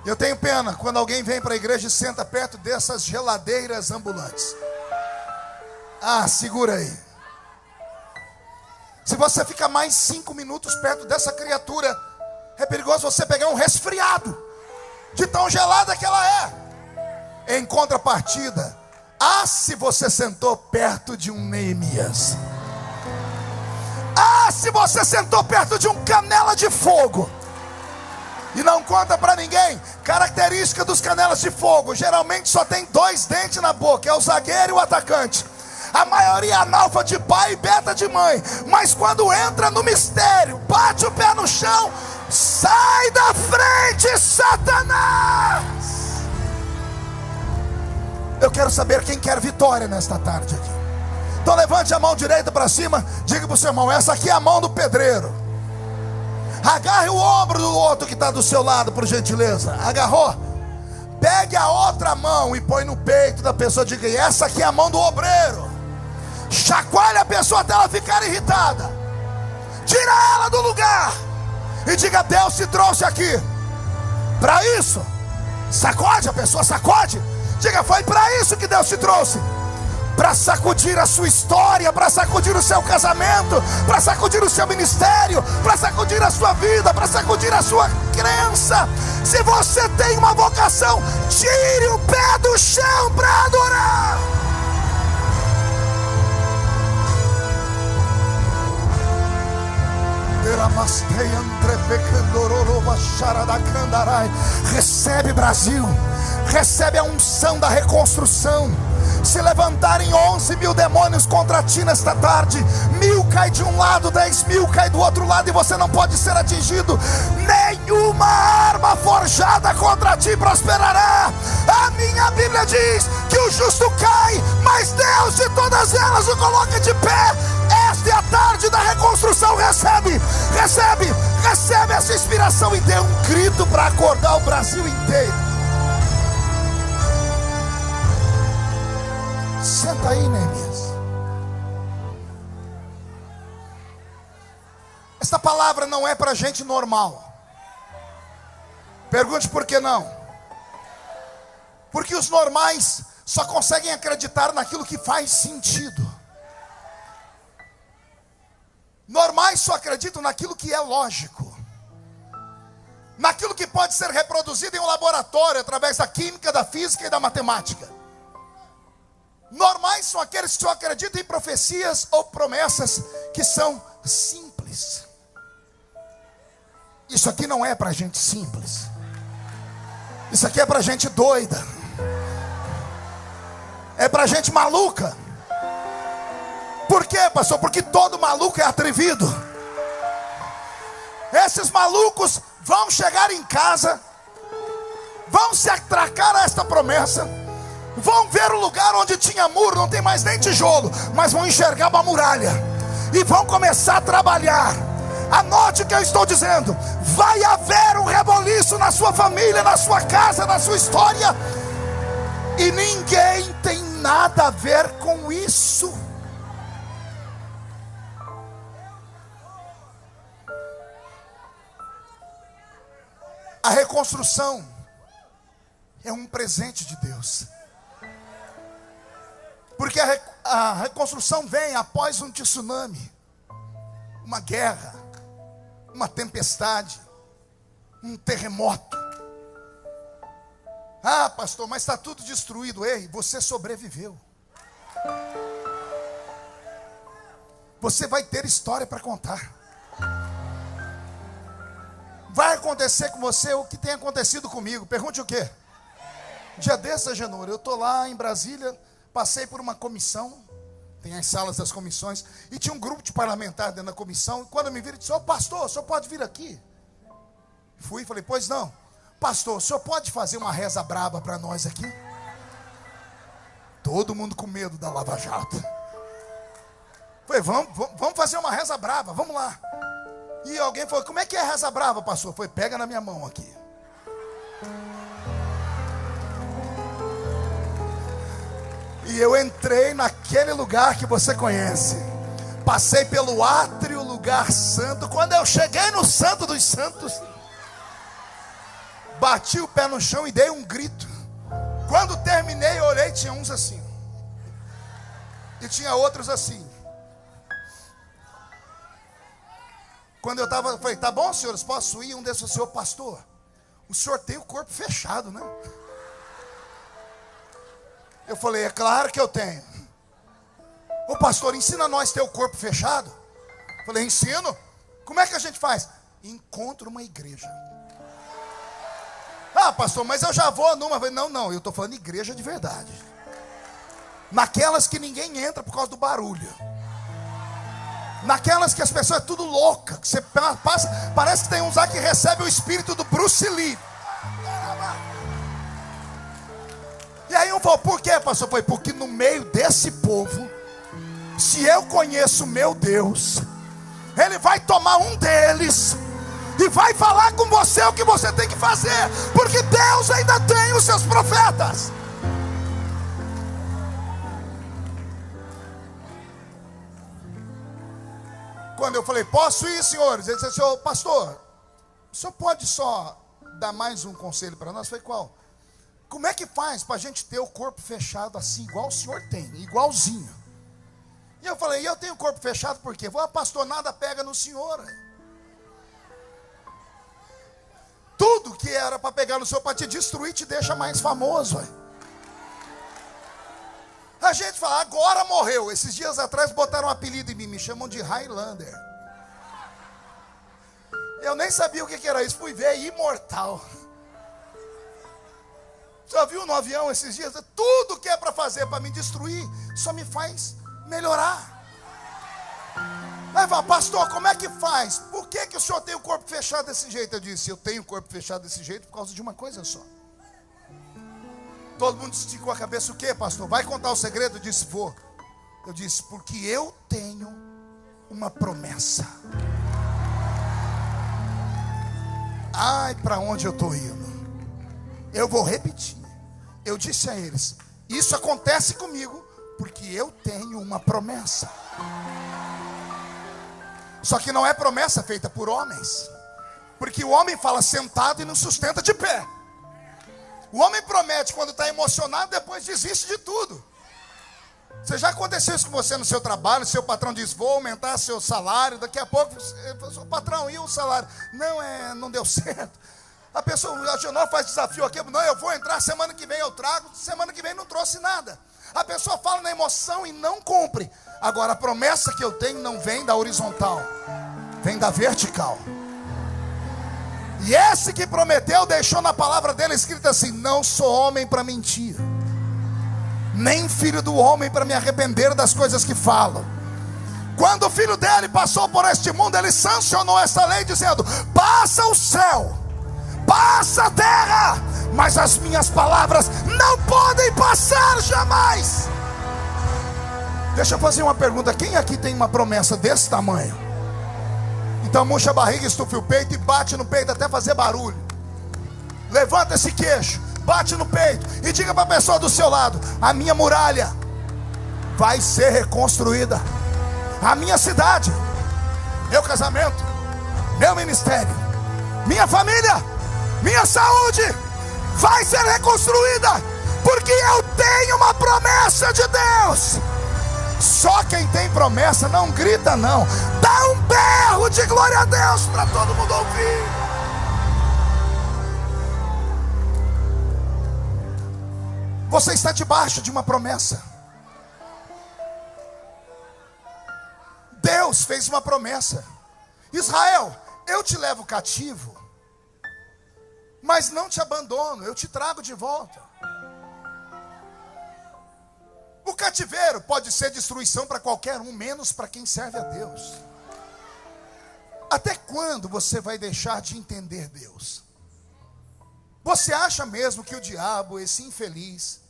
Eu tenho pena quando alguém vem para a igreja e senta perto dessas geladeiras ambulantes. Ah, segura aí. Se você ficar mais 5 minutos perto dessa criatura, é perigoso você pegar um resfriado, de tão gelada que ela é. Em contrapartida, se você sentou perto de um Neemias. Se você sentou perto de um canela de fogo. E não conta para ninguém. Característica dos canelas de fogo: geralmente só tem 2 dentes na boca. É o zagueiro e o atacante. A maioria é analfa de pai e beta de mãe. Mas quando entra no mistério, bate o pé no chão, sai da frente, Satanás. Eu quero saber quem quer vitória nesta tarde aqui. Então levante a mão direita para cima. Diga para o seu irmão: essa aqui é a mão do pedreiro. Agarre o ombro do outro que está do seu lado, por gentileza. Agarrou? Pegue a outra mão e põe no peito da pessoa. Diga: essa aqui é a mão do obreiro. Chacoalhe a pessoa até ela ficar irritada. Tira ela do lugar e diga: Deus te trouxe aqui para isso. Sacode a pessoa, sacode. Diga: foi para isso que Deus te trouxe. Para sacudir a sua história, para sacudir o seu casamento, para sacudir o seu ministério, para sacudir a sua vida, para sacudir a sua crença. Se você tem uma vocação, tire o pé do chão para adorar. Recebe, Brasil, recebe a unção da reconstrução. Se levantarem 11.000 demônios contra ti nesta tarde, 1.000 cai de um lado, 10.000 cai do outro lado, e você não pode ser atingido. Nenhuma arma forjada contra ti prosperará. A minha Bíblia diz que o justo cai, mas Deus de todas elas o coloca de pé. Esta é a tarde da reconstrução. Recebe, recebe, recebe essa inspiração e dê um grito para acordar o Brasil inteiro. Senta aí, Neemias. Esta palavra não é para gente normal. Pergunte por que não. Porque os normais só conseguem acreditar naquilo que faz sentido. Normais só acreditam naquilo que é lógico, naquilo que pode ser reproduzido em um laboratório através da química, da física e da matemática. Normais são aqueles que só acreditam em profecias ou promessas que são simples. Isso aqui não é para gente simples. Isso aqui é para gente doida. É para gente maluca. Por quê, pastor? Porque todo maluco é atrevido. Esses malucos vão chegar em casa, vão se atracar a esta promessa, vão ver o lugar onde tinha muro, não tem mais nem tijolo, mas vão enxergar uma muralha e vão começar a trabalhar. Anote o que eu estou dizendo. Vai haver um reboliço na sua família, na sua casa, na sua história, e ninguém tem nada a ver com isso. A reconstrução é um presente de Deus. Porque a reconstrução vem após um tsunami, uma guerra, uma tempestade, um terremoto. Ah, pastor, mas está tudo destruído. Ei, você sobreviveu. Você vai ter história para contar. Vai acontecer com você o que tem acontecido comigo. Pergunte o quê? Dia desse, Agenor, eu estou lá em Brasília, passei por uma comissão, tem as salas das comissões, e tinha um grupo de parlamentares dentro da comissão, e quando eu me viram, disse: ô pastor, o senhor pode vir aqui? Fui e falei: pois não. Pastor, o senhor pode fazer uma reza braba para nós aqui? Todo mundo com medo da Lava Jato. Falei: vamos fazer uma reza brava, vamos lá. E alguém falou: como é que é a reza brava, pastor? Foi: pega na minha mão aqui. E eu entrei naquele lugar que você conhece. Passei pelo átrio, lugar santo. Quando eu cheguei no Santo dos Santos, bati o pé no chão e dei um grito. Quando terminei, eu olhei, tinha uns assim, e tinha outros assim. Quando eu estava, falei: tá bom, senhores, posso ir? Um desses falou: senhor pastor, o senhor tem o corpo fechado, né? Eu falei: é claro que eu tenho. Ô pastor, ensina nós a ter o corpo fechado. Eu falei: ensino. Como é que a gente faz? Encontra uma igreja. Ah, pastor, mas eu já vou numa. Eu falei: não, eu estou falando igreja de verdade. Naquelas que ninguém entra por causa do barulho. Naquelas que as pessoas é tudo louca, que você passa, parece que tem uns lá que recebe o espírito do Bruce Lee. E aí um falou: por quê, pastor? Foi: porque no meio desse povo, se eu conheço o meu Deus, Ele vai tomar um deles e vai falar com você o que você tem que fazer, porque Deus ainda tem os seus profetas. Quando eu falei: posso ir, senhores? Ele disse: senhor pastor, o senhor pode só dar mais um conselho para nós? Eu falei: qual? Como é que faz para a gente ter o corpo fechado assim, igual o senhor tem, igualzinho? E eu falei: e eu tenho o corpo fechado por quê? Ah, pastor, nada pega no senhor. Tudo que era para pegar no senhor, para te destruir, te deixa mais famoso. A gente fala: agora morreu. Esses dias atrás botaram um apelido em mim, me chamam de Highlander. Eu nem sabia o que era isso, fui ver: imortal. Já viu no avião esses dias? Tudo que é para fazer para me destruir, só me faz melhorar. Aí fala: pastor, como é que faz? Por que o senhor tem o corpo fechado desse jeito? Eu disse: eu tenho o corpo fechado desse jeito por causa de uma coisa só. Todo mundo esticou a cabeça: o que, pastor? Vai contar o segredo? Eu disse: vou. Eu disse: porque eu tenho uma promessa. Ai, para onde eu estou indo? Eu vou repetir. Eu disse a eles: isso acontece comigo porque eu tenho uma promessa. Só que não é promessa feita por homens, porque o homem fala sentado e não sustenta de pé. O homem promete quando está emocionado, depois desiste de tudo. Você já aconteceu isso com você no seu trabalho? Seu patrão diz: vou aumentar seu salário. Daqui a pouco, o patrão, e o salário? Não deu certo. A pessoa: a Genor faz desafio aqui. Não, eu vou entrar, semana que vem eu trago. Semana que vem não trouxe nada. A pessoa fala na emoção e não cumpre. Agora, a promessa que eu tenho não vem da horizontal, vem da vertical. E esse que prometeu deixou na palavra dele escrito assim: não sou homem para mentir, nem filho do homem para me arrepender das coisas que falo. Quando o filho dele passou por este mundo, ele sancionou essa lei dizendo: passa o céu, passa a terra, mas as minhas palavras não podem passar jamais. Deixa eu fazer uma pergunta: quem aqui tem uma promessa desse tamanho? Então murcha a barriga, estufa o peito e bate no peito até fazer barulho. Levanta esse queixo, bate no peito e diga para a pessoa do seu lado: a minha muralha vai ser reconstruída. A minha cidade, meu casamento, meu ministério, minha família, minha saúde vai ser reconstruída, porque eu tenho uma promessa de Deus. Só quem tem promessa não grita não, dá um berro de glória a Deus para todo mundo ouvir. Você está debaixo de uma promessa. Deus fez uma promessa: Israel, eu te levo cativo, mas não te abandono, eu te trago de volta. O cativeiro pode ser destruição para qualquer um, menos para quem serve a Deus. Até quando você vai deixar de entender Deus? Você acha mesmo que o diabo, esse infeliz,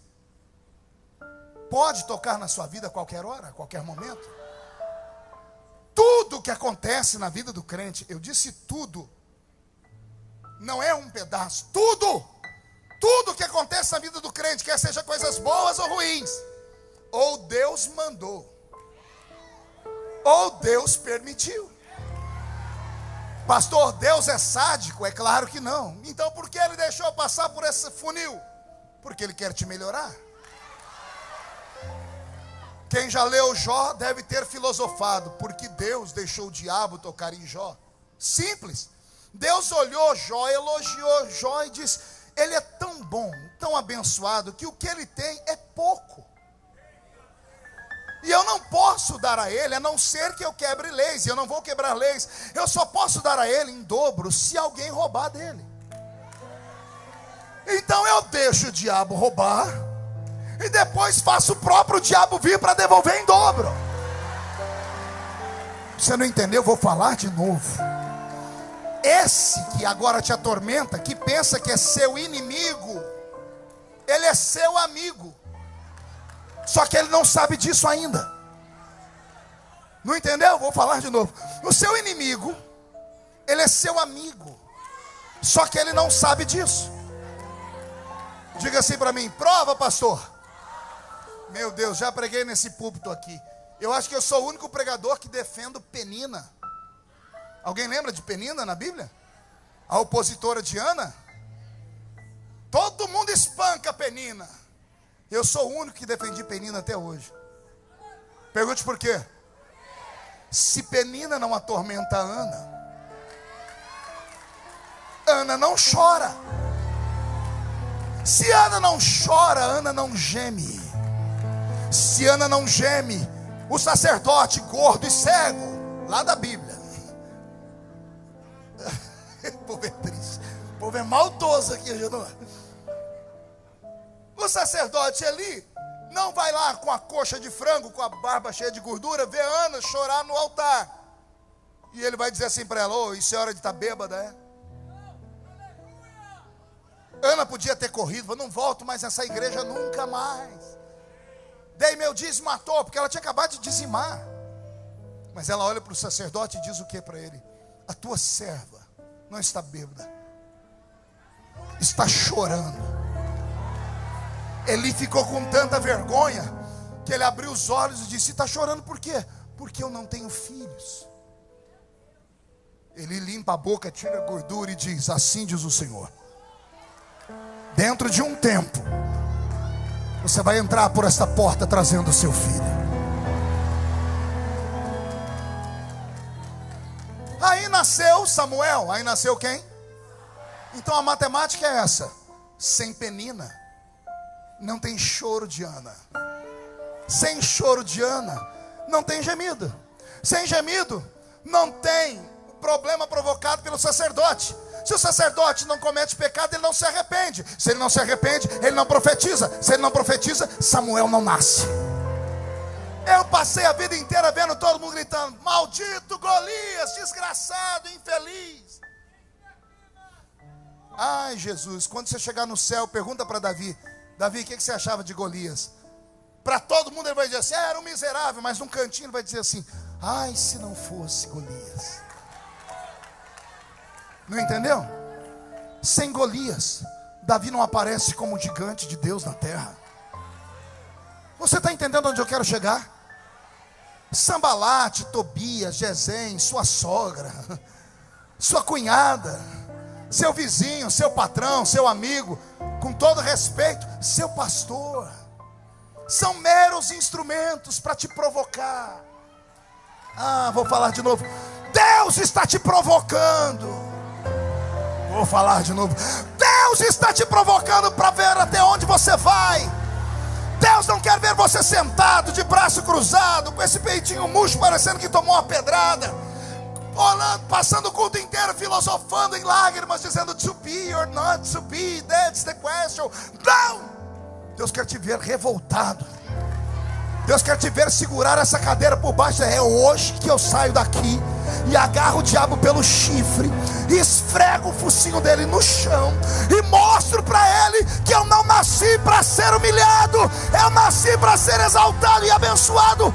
pode tocar na sua vida a qualquer hora, a qualquer momento? Tudo que acontece na vida do crente, eu disse tudo, não é um pedaço, tudo que acontece na vida do crente, quer seja coisas boas ou ruins, ou Deus mandou, ou Deus permitiu. Pastor, Deus é sádico? É claro que não. Então por que Ele deixou passar por esse funil? Porque Ele quer te melhorar. Quem já leu Jó deve ter filosofado: porque Deus deixou o diabo tocar em Jó? Simples. Deus olhou Jó, elogiou Jó e disse: ele é tão bom, tão abençoado, que o que ele tem é pouco. E eu não posso dar a ele, a não ser que eu quebre leis. E eu não vou quebrar leis. Eu só posso dar a ele em dobro se alguém roubar dele. Então eu deixo o diabo roubar, e depois faço o próprio diabo vir para devolver em dobro. Você não entendeu? Eu vou falar de novo. Esse que agora te atormenta, que pensa que é seu inimigo, ele é seu amigo. Só que ele não sabe disso ainda. Não entendeu? Vou falar de novo. O seu inimigo, ele é seu amigo. Só que ele não sabe disso. Diga assim para mim: prova, pastor. Meu Deus, já preguei nesse púlpito aqui. Eu acho que eu sou o único pregador que defendo Penina. Alguém lembra de Penina na Bíblia? A opositora de Ana? Todo mundo espanca Penina. Eu sou o único que defendi Penina até hoje. Pergunte por quê? Se Penina não atormenta Ana, Ana não chora. Se Ana não chora, Ana não geme. Se Ana não geme, o sacerdote gordo e cego, lá da Bíblia, o povo é triste, o povo é maldoso aqui, Genô. O sacerdote ali não vai lá com a coxa de frango, com a barba cheia de gordura, ver Ana chorar no altar. E ele vai dizer assim para ela: ô, isso é hora de estar bêbada, é? Ana podia ter corrido, falou: não volto mais nessa igreja nunca mais. Dei meu dízimo à toa, porque ela tinha acabado de dizimar. Mas ela olha para o sacerdote e diz o que para ele? A tua serva não está bêbada, está chorando. Eli ficou com tanta vergonha que ele abriu os olhos e disse: está chorando por quê? Porque eu não tenho filhos. Ele limpa a boca, tira a gordura e diz: assim diz o Senhor, dentro de um tempo você vai entrar por esta porta trazendo o seu filho. Aí nasceu Samuel. Aí nasceu quem? Então a matemática é essa: sem Penina não tem choro de Ana. Sem choro de Ana não tem gemido. Sem gemido não tem problema provocado pelo sacerdote. Se o sacerdote não comete pecado, ele não se arrepende. Se ele não se arrepende, ele não profetiza. Se ele não profetiza, Samuel não nasce. Eu passei a vida inteira vendo todo mundo gritando: maldito Golias, desgraçado, infeliz. Ai, Jesus, quando você chegar no céu, pergunta para Davi: Davi, o que você achava de Golias? Para todo mundo ele vai dizer assim: era um miserável. Mas num cantinho ele vai dizer assim: ai, se não fosse Golias. Não entendeu? Sem Golias, Davi não aparece como um gigante de Deus na terra. Você está entendendo onde eu quero chegar? Sambalate, Tobias, Gesem, sua sogra, sua cunhada, seu vizinho, seu patrão, seu amigo, com todo respeito, seu pastor, são meros instrumentos para te provocar. Vou falar de novo. Deus está te provocando. Vou falar de novo. Deus está te provocando para ver até onde você vai, Deus não quer ver você sentado, de braço cruzado, com esse peitinho murcho, parecendo que tomou uma pedrada, olhando, passando o culto inteiro filosofando em lágrimas, dizendo to be or not to be, that's the question. Não! Deus quer te ver revoltado. Deus quer te ver segurar essa cadeira por baixo. É hoje que eu saio daqui e agarro o diabo pelo chifre, e esfrego o focinho dele no chão, e mostro para ele que eu não nasci para ser humilhado, eu nasci para ser exaltado e abençoado.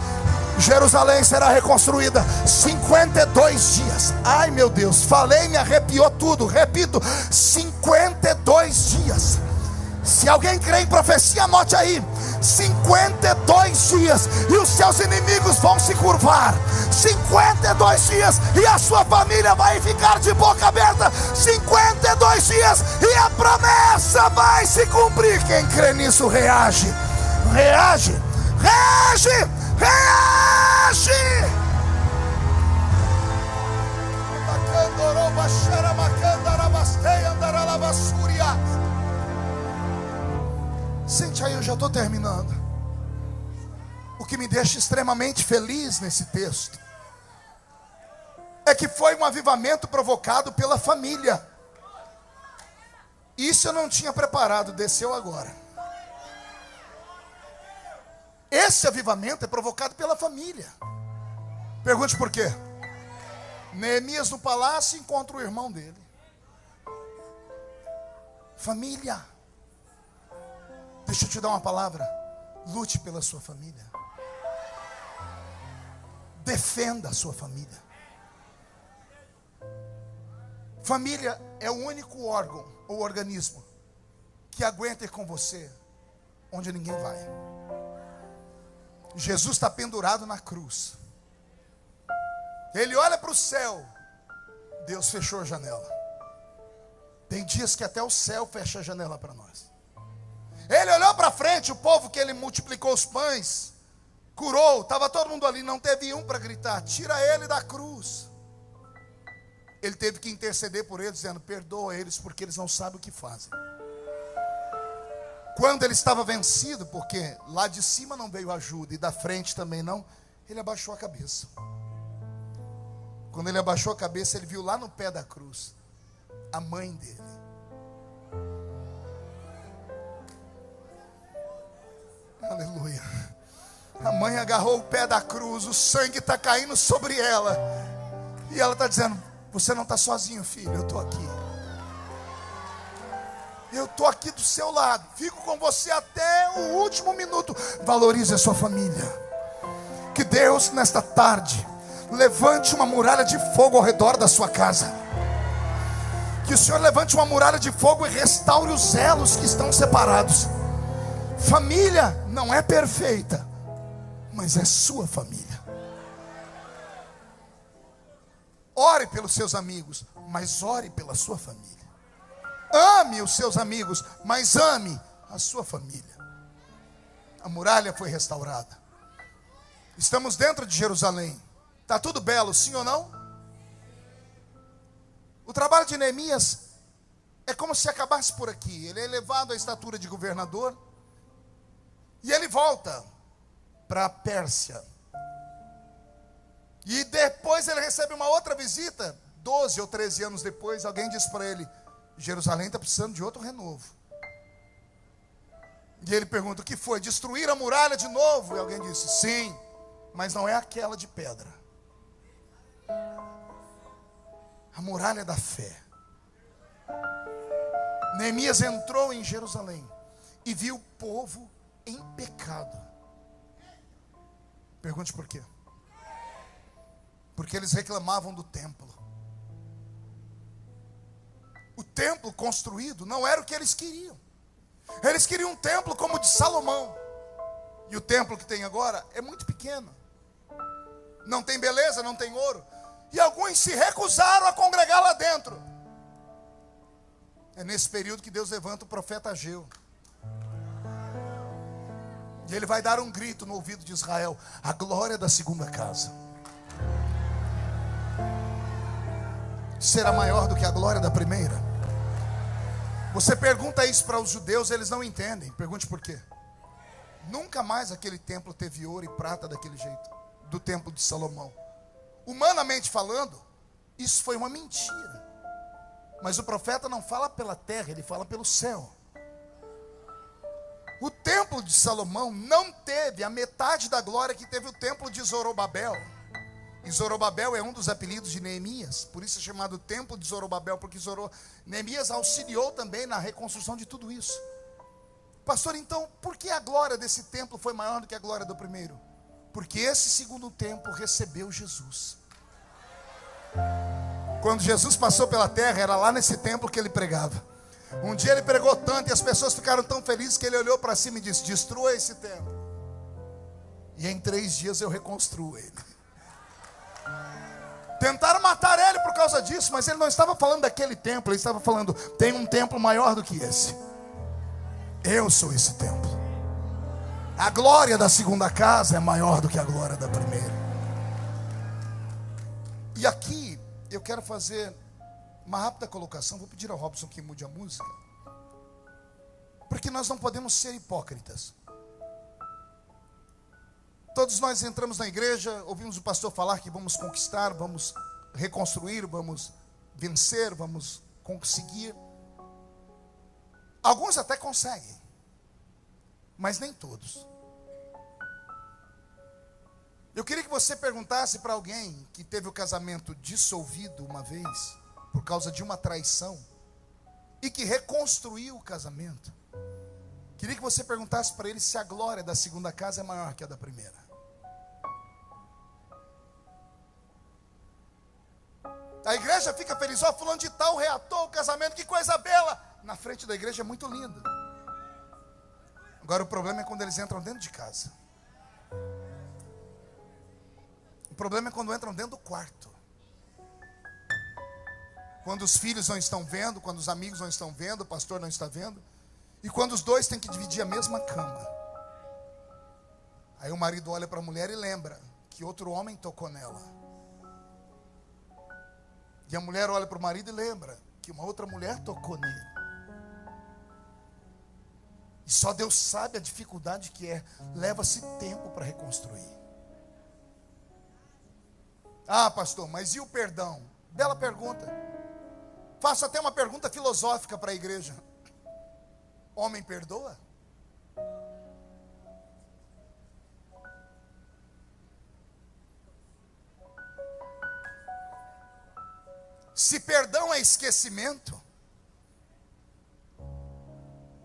Jerusalém será reconstruída 52 dias. Ai meu Deus, falei, me arrepiou tudo. Repito, 52 dias. Se alguém crê em profecia, anote aí: 52 dias e os seus inimigos vão se curvar. 52 dias e a sua família vai ficar de boca aberta. 52 dias e a promessa vai se cumprir. Quem crê nisso reage. Reage, reage, reage. Sente aí, eu já estou terminando. O que me deixa extremamente feliz nesse texto é que foi um avivamento provocado pela família. Isso eu não tinha preparado, desceu agora. Esse avivamento é provocado pela família. Pergunte por quê? Neemias no palácio encontra o irmão dele. Família. Deixa eu te dar uma palavra. Lute pela sua família. Defenda a sua família. Família é o único órgão ou organismo que aguenta ir com você onde ninguém vai. Jesus está pendurado na cruz. Ele olha para o céu. Deus fechou a janela. Tem dias que até o céu fecha a janela para nós. Ele olhou para frente, o povo que ele multiplicou os pães, curou, estava todo mundo ali, não teve um para gritar: tira ele da cruz. Ele teve que interceder por eles, dizendo: perdoa eles, porque eles não sabem o que fazem. Quando ele estava vencido, porque lá de cima não veio ajuda, e da frente também não, ele abaixou a cabeça. Quando ele abaixou a cabeça, ele viu lá no pé da cruz a mãe dele. Aleluia. A mãe agarrou o pé da cruz, o sangue está caindo sobre ela, e ela está dizendo: você não está sozinho, filho, eu estou aqui. Eu estou aqui do seu lado, fico com você até o último minuto. Valorize a sua família. Que Deus nesta tarde levante uma muralha de fogo ao redor da sua casa. Que o Senhor levante uma muralha de fogo e restaure os elos que estão separados. Família não é perfeita, mas é sua família. Ore pelos seus amigos, mas ore pela sua família. Ame os seus amigos, mas ame a sua família. A muralha foi restaurada. Estamos dentro de Jerusalém. Está tudo belo, sim ou não? O trabalho de Neemias é como se acabasse por aqui. Ele é elevado à estatura de governador e ele volta para a Pérsia. E depois ele recebe uma outra visita. 12 ou 13 anos depois, alguém diz para ele: Jerusalém está precisando de outro renovo. E ele pergunta: o que foi? Destruir a muralha de novo? E alguém disse: sim, mas não é aquela de pedra. A muralha da fé. Neemias entrou em Jerusalém e viu o povo em pecado. Pergunte por quê? Porque eles reclamavam do templo. O templo construído não era o que eles queriam. Eles queriam um templo como o de Salomão. E o templo que tem agora é muito pequeno. Não tem beleza, não tem ouro. E alguns se recusaram a congregar lá dentro. É nesse período que Deus levanta o profeta Ageu. E ele vai dar um grito no ouvido de Israel: a glória da segunda casa será maior do que a glória da primeira. Você pergunta isso para os judeus, eles não entendem. Pergunte por quê. Nunca mais aquele templo teve ouro e prata daquele jeito, do templo de Salomão. Humanamente falando, isso foi uma mentira. Mas o profeta não fala pela terra, ele fala pelo céu. O templo de Salomão não teve a metade da glória que teve o templo de Zorobabel. E Zorobabel é um dos apelidos de Neemias, por isso é chamado templo de Zorobabel, porque Neemias auxiliou também na reconstrução de tudo isso. Pastor, então, por que a glória desse templo foi maior do que a glória do primeiro? Porque esse segundo templo recebeu Jesus. Quando Jesus passou pela terra, era lá nesse templo que ele pregava. Um dia ele pregou tanto e as pessoas ficaram tão felizes que ele olhou para cima e disse: destrua esse templo, e em 3 dias eu reconstruo ele. Tentaram matar ele por causa disso, mas ele não estava falando daquele templo, ele estava falando: tem um templo maior do que esse. Eu sou esse templo. A glória da segunda casa é maior do que a glória da primeira. E aqui eu quero fazer uma rápida colocação. Vou pedir ao Robson que mude a música, porque nós não podemos ser hipócritas. Todos nós entramos na igreja, ouvimos o pastor falar que vamos conquistar, vamos reconstruir, vamos vencer, vamos conseguir. Alguns até conseguem, mas nem todos. Eu queria que você perguntasse para alguém que teve o casamento dissolvido uma vez, por causa de uma traição, e que reconstruiu o casamento. Queria que você perguntasse para ele se a glória da segunda casa é maior que a da primeira. A igreja fica feliz: ó, fulano de tal reatou o casamento, que coisa bela. Na frente da igreja é muito lindo. Agora o problema é quando eles entram dentro de casa. O problema é quando entram dentro do quarto. Quando os filhos não estão vendo, quando os amigos não estão vendo, o pastor não está vendo, e quando os dois têm que dividir a mesma cama. Aí o marido olha para a mulher e lembra que outro homem tocou nela. E a mulher olha para o marido e lembra que uma outra mulher tocou nele. E só Deus sabe a dificuldade que é. Leva-se tempo para reconstruir. Ah, pastor, mas e o perdão? Bela pergunta. Faço até uma pergunta filosófica para a igreja: homem perdoa? Se perdão é esquecimento,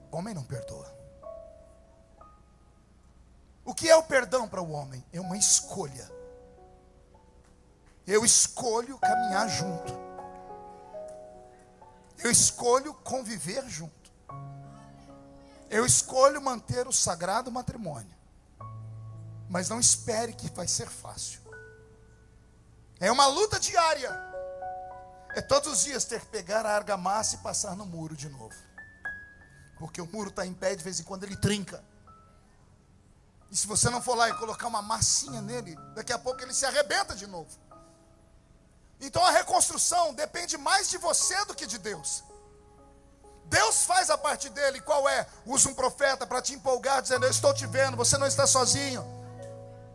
homem não perdoa. O que é o perdão para o homem? É uma escolha. Eu escolho caminhar junto. Eu escolho conviver junto. Eu escolho manter o sagrado matrimônio. Mas não espere que vai ser fácil. É uma luta diária. É todos os dias ter que pegar a argamassa e passar no muro de novo. Porque o muro está em pé, de vez em quando ele trinca. E se você não for lá e colocar uma massinha nele, daqui a pouco ele se arrebenta de novo. Então a reconstrução depende mais de você do que de Deus. Deus faz a parte dele. Qual é? Usa um profeta para te empolgar, dizendo: eu estou te vendo, você não está sozinho.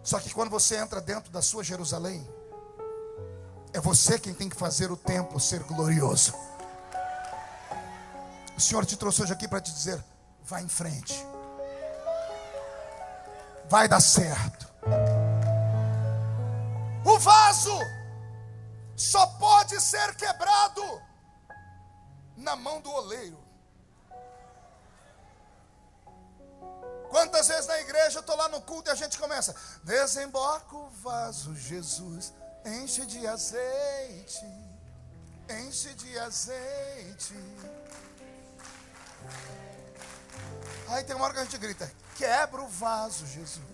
Só que quando você entra dentro da sua Jerusalém, é você quem tem que fazer o templo ser glorioso. O Senhor te trouxe hoje aqui para te dizer: vai em frente, vai dar certo. O vaso só pode ser quebrado na mão do oleiro. Quantas vezes na igreja eu estou lá no culto e a gente começa: desemboca o vaso, Jesus, enche de azeite, enche de azeite. Aí tem uma hora que a gente grita: quebra o vaso, Jesus.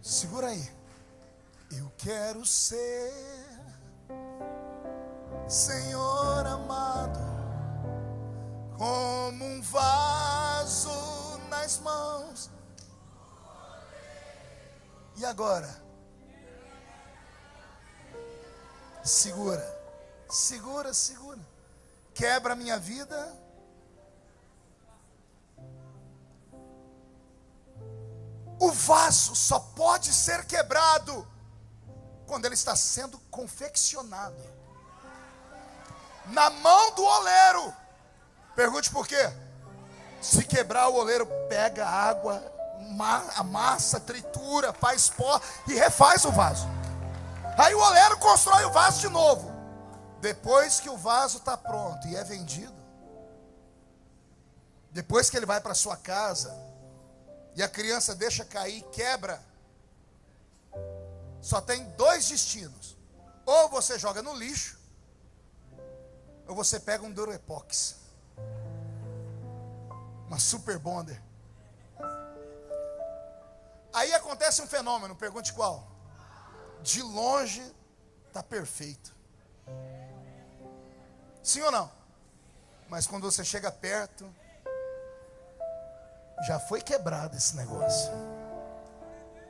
Segura aí. Eu quero ser, Senhor amado, como um vaso nas mãos. E agora? Segura, segura, segura. Quebra a minha vida, O vaso só pode ser quebrado quando ele está sendo confeccionado na mão do oleiro. Pergunte por quê? Se quebrar, o oleiro pega água, amassa, tritura, faz pó e refaz o vaso. Aí o oleiro constrói o vaso de novo. Depois que o vaso está pronto e é vendido, depois que ele vai para sua casa e a criança deixa cair e quebra, só tem dois destinos: ou você joga no lixo, ou você pega um Durepox, uma Super Bonder. Aí acontece um fenômeno, pergunte qual? De longe está perfeito. Sim ou não? Mas quando você chega perto, já foi quebrado esse negócio.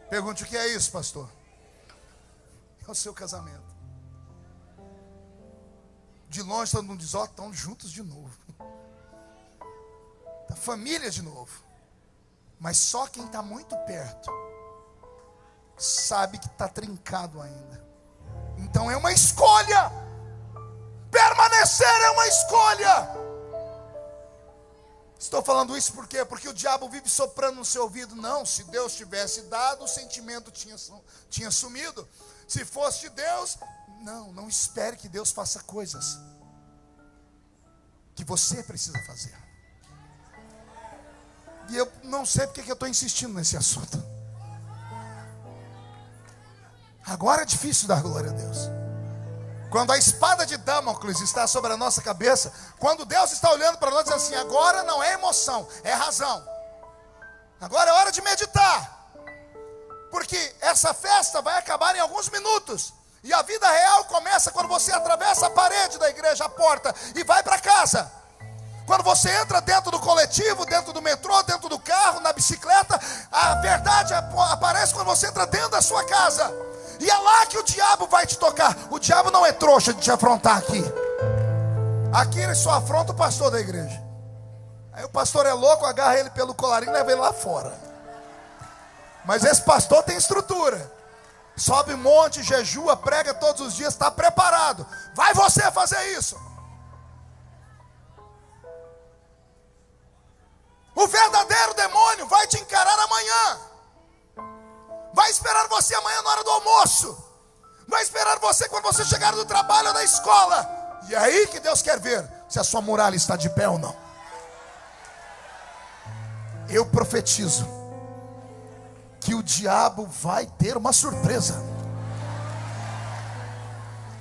Pergunte: o que é isso, pastor? É o seu casamento. De longe todo mundo diz: ó, estão juntos de novo. Tá família de novo. Mas só quem está muito perto sabe que está trincado ainda. Então é uma escolha. Permanecer é uma escolha. Estou falando isso por quê? Porque o diabo vive soprando no seu ouvido: não, se Deus tivesse dado, o sentimento tinha sumido. Se fosse de Deus, não espere que Deus faça coisas que você precisa fazer. E eu não sei porque que eu estou insistindo nesse assunto. Agora é difícil dar glória a Deus. Quando a espada de Damocles está sobre a nossa cabeça, quando Deus está olhando para nós e diz assim: agora não é emoção, é razão. Agora é hora de meditar. Porque essa festa vai acabar em alguns minutos. E a vida real começa quando você atravessa a parede da igreja, a porta, e vai para casa. Quando você entra dentro do coletivo, dentro do metrô, dentro do carro, na bicicleta, a verdade aparece quando você entra dentro da sua casa. E é lá que o diabo vai te tocar. O diabo não é trouxa de te afrontar aqui. Aqui ele só afronta o pastor da igreja. Aí o pastor é louco, agarra ele pelo colarinho e leva ele lá fora. Mas esse pastor tem estrutura. Sobe um monte, jejua, prega todos os dias, está preparado. Vai você fazer isso. O verdadeiro demônio vai te encarar amanhã. Vai esperar você amanhã na hora do almoço. Vai esperar você quando você chegar do trabalho ou da escola. E é aí que Deus quer ver se a sua muralha está de pé ou não. Eu profetizo que o diabo vai ter uma surpresa.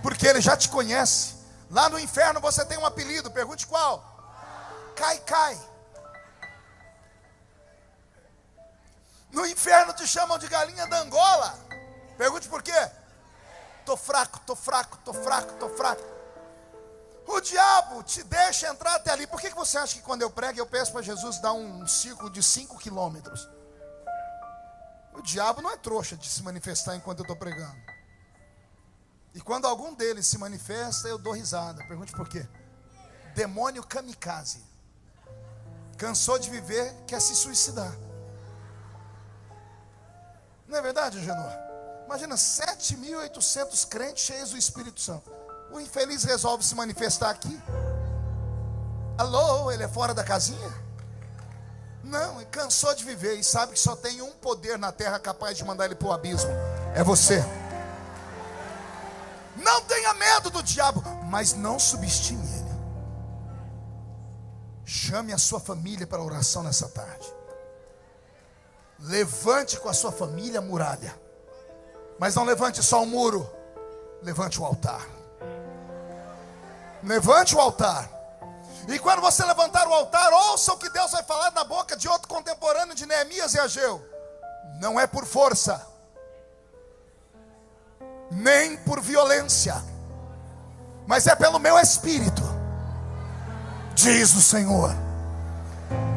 Porque ele já te conhece. Lá no inferno você tem um apelido, pergunte qual? Cai. No inferno te chamam de galinha da Angola. Pergunte por quê? Tô fraco. O diabo te deixa entrar até ali. Por que você acha que quando eu prego, eu peço para Jesus dar um círculo de 5 quilômetros? O diabo não é trouxa de se manifestar enquanto eu estou pregando. E quando algum deles se manifesta, eu dou risada. Pergunte por quê? Demônio kamikaze. Cansou de viver, quer se suicidar. Não é verdade, Genor? Imagina 7.800 crentes cheios do Espírito Santo. O infeliz resolve se manifestar aqui. Alô, ele é fora da casinha? Não, ele cansou de viver e sabe que só tem um poder na terra capaz de mandar ele para o abismo. É você. Não tenha medo do diabo, mas não subestime ele. Chame a sua família para a oração nessa tarde. Levante com a sua família a muralha. Mas não levante só o muro. Levante o altar. Levante o altar. E quando você levantar o altar, ouça o que Deus vai falar na boca de outro contemporâneo de Neemias e Ageu. Não é por força, nem por violência, mas é pelo meu espírito, diz o Senhor.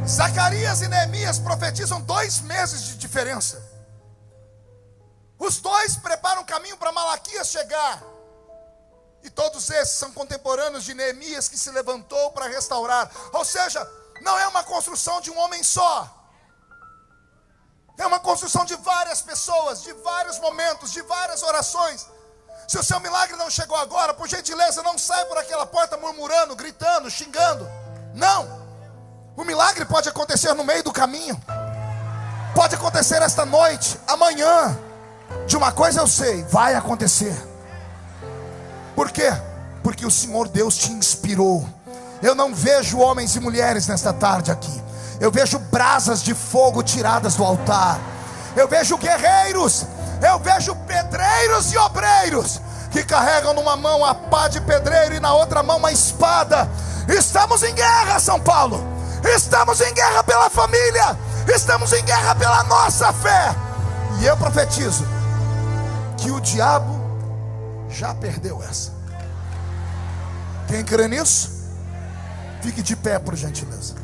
Zacarias e Neemias profetizam 2 meses de diferença. Os dois preparam o caminho para Malaquias chegar. E todos esses são contemporâneos de Neemias, que se levantou para restaurar. Ou seja, não é uma construção de um homem só. É uma construção de várias pessoas, de vários momentos, de várias orações. Se o seu milagre não chegou agora, por gentileza, não saia por aquela porta murmurando, gritando, xingando. Não. O milagre pode acontecer no meio do caminho. Pode acontecer esta noite, amanhã. De uma coisa eu sei, vai acontecer. Por quê? Porque o Senhor Deus te inspirou. Eu não vejo homens e mulheres nesta tarde aqui. Eu vejo brasas de fogo tiradas do altar. Eu vejo guerreiros. Eu vejo pedreiros e obreiros que carregam numa mão a pá de pedreiro e na outra mão uma espada. Estamos em guerra, São Paulo. Estamos em guerra pela família. Estamos em guerra pela nossa fé. E eu profetizo que o diabo já perdeu essa. Quem crê nisso? Fique de pé, por gentileza.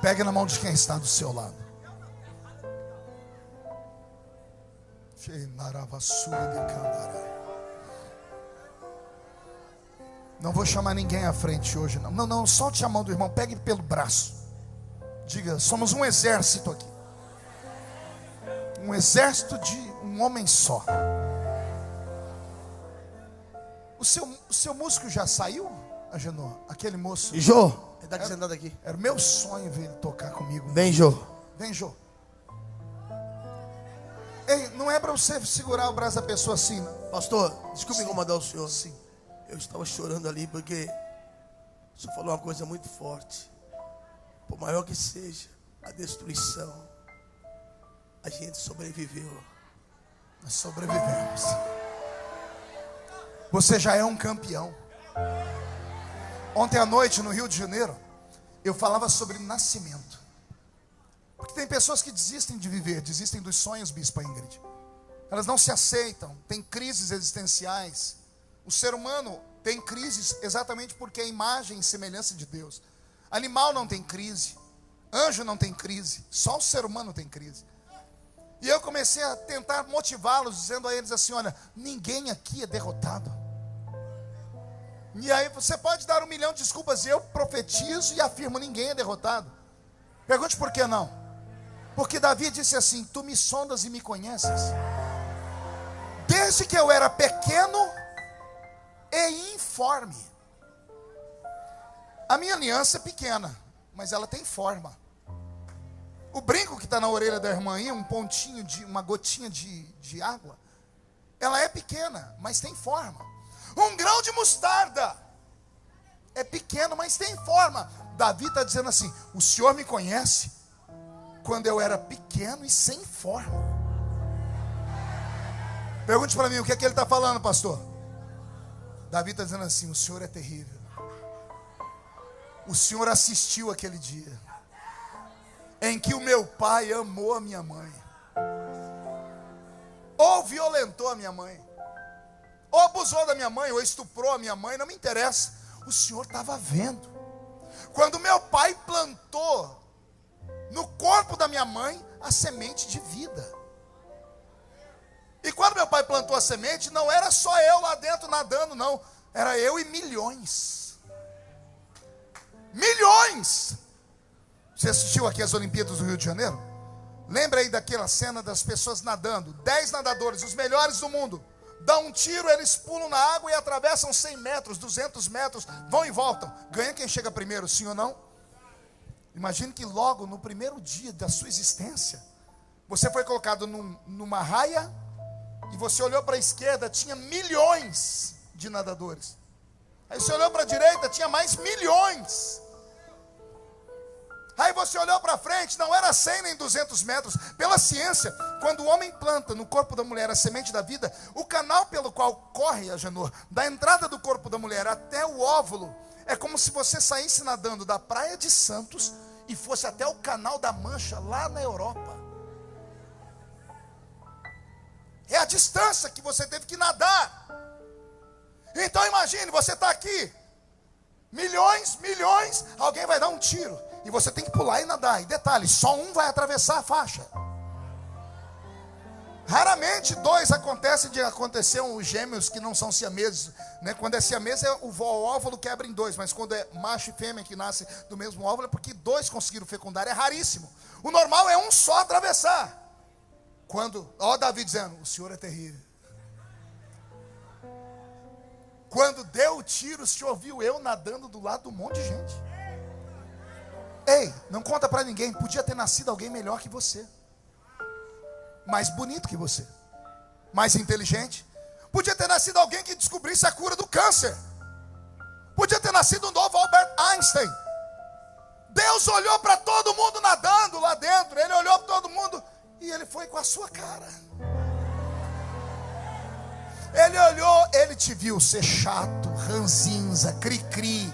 Pegue na mão de quem está do seu lado. Não vou chamar ninguém à frente hoje, não. Não, solte a mão do irmão, pegue pelo braço. Diga, somos um exército aqui. Um exército de um homem só. O seu músico já saiu, Agenor? Aquele moço. Jô, ele está sentado aqui. Era o meu sonho ver ele tocar comigo. Vem, Jô. Vem, Jô. Ei, não é para você segurar o braço da pessoa assim, não. Pastor, desculpe incomodar o senhor. Sim. Eu estava chorando ali porque o senhor falou uma coisa muito forte. Por maior que seja a destruição, a gente sobreviveu. Nós sobrevivemos. Você já é um campeão. Ontem à noite no Rio de Janeiro, eu falava sobre nascimento. Porque tem pessoas que desistem de viver, desistem dos sonhos, Bispa Ingrid. Elas não se aceitam, tem crises existenciais. O ser humano tem crises exatamente porque é imagem e semelhança de Deus. Animal não tem crise, anjo não tem crise, só o ser humano tem crise. E eu comecei a tentar motivá-los, dizendo a eles assim: olha, ninguém aqui é derrotado. E aí você pode dar 1 milhão de desculpas, eu profetizo e afirmo: ninguém é derrotado. Pergunte por que não. Porque Davi disse assim: tu me sondas e me conheces, desde que eu era pequeno e informe. A minha aliança é pequena, mas ela tem forma. O brinco que está na orelha da irmã aí, um pontinho, uma gotinha de água, ela é pequena, mas tem forma. Um grão de mostarda é pequeno, mas tem forma. Davi está dizendo assim: o Senhor me conhece quando eu era pequeno e sem forma. Pergunte para mim, o que é que ele está falando, pastor? Davi está dizendo assim: o Senhor é terrível. O Senhor assistiu aquele dia em que o meu pai amou a minha mãe, ou violentou a minha mãe, ou abusou da minha mãe, ou estuprou a minha mãe, não me interessa. O Senhor estava vendo. Quando meu pai plantou no corpo da minha mãe a semente de vida. E quando meu pai plantou a semente, não era só eu lá dentro nadando, não. Era eu e milhões. Milhões! Você assistiu aqui as Olimpíadas do Rio de Janeiro? Lembra aí daquela cena das pessoas nadando? 10 nadadores, os melhores do mundo. Dá um tiro, eles pulam na água e atravessam 100 metros, 200 metros, vão e voltam. Ganha quem chega primeiro, sim ou não? Imagine que logo no primeiro dia da sua existência, você foi colocado numa raia e você olhou para a esquerda, tinha milhões de nadadores. Aí você olhou para a direita, tinha mais milhões. Aí você olhou para frente, não era 100 nem 200 metros. Pela ciência, quando o homem planta no corpo da mulher a semente da vida, o canal pelo qual corre, Agenor, da entrada do corpo da mulher até o óvulo, é como se você saísse nadando da Praia de Santos e fosse até o Canal da Mancha, lá na Europa. É a distância que você teve que nadar. Então imagine, você está aqui, milhões, alguém vai dar um tiro. E você tem que pular e nadar. E detalhe, só um vai atravessar a faixa. Raramente dois acontecem de acontecer os gêmeos que não são siameses, né? Quando é siamês, o óvulo quebra em dois, mas quando é macho e fêmea que nascem do mesmo óvulo, é porque dois conseguiram fecundar, é raríssimo. O normal é um só atravessar. Quando, ó Davi dizendo, o Senhor é terrível. Quando deu o tiro, o Senhor viu eu nadando do lado de um monte de gente. Ei, não conta pra ninguém, podia ter nascido alguém melhor que você, mais bonito que você, mais inteligente. Podia ter nascido alguém que descobrisse a cura do câncer. Podia ter nascido um novo Albert Einstein. Deus olhou para todo mundo nadando lá dentro. Ele olhou para todo mundo e ele foi com a sua cara. Ele olhou, ele te viu ser chato, ranzinza, cri-cri,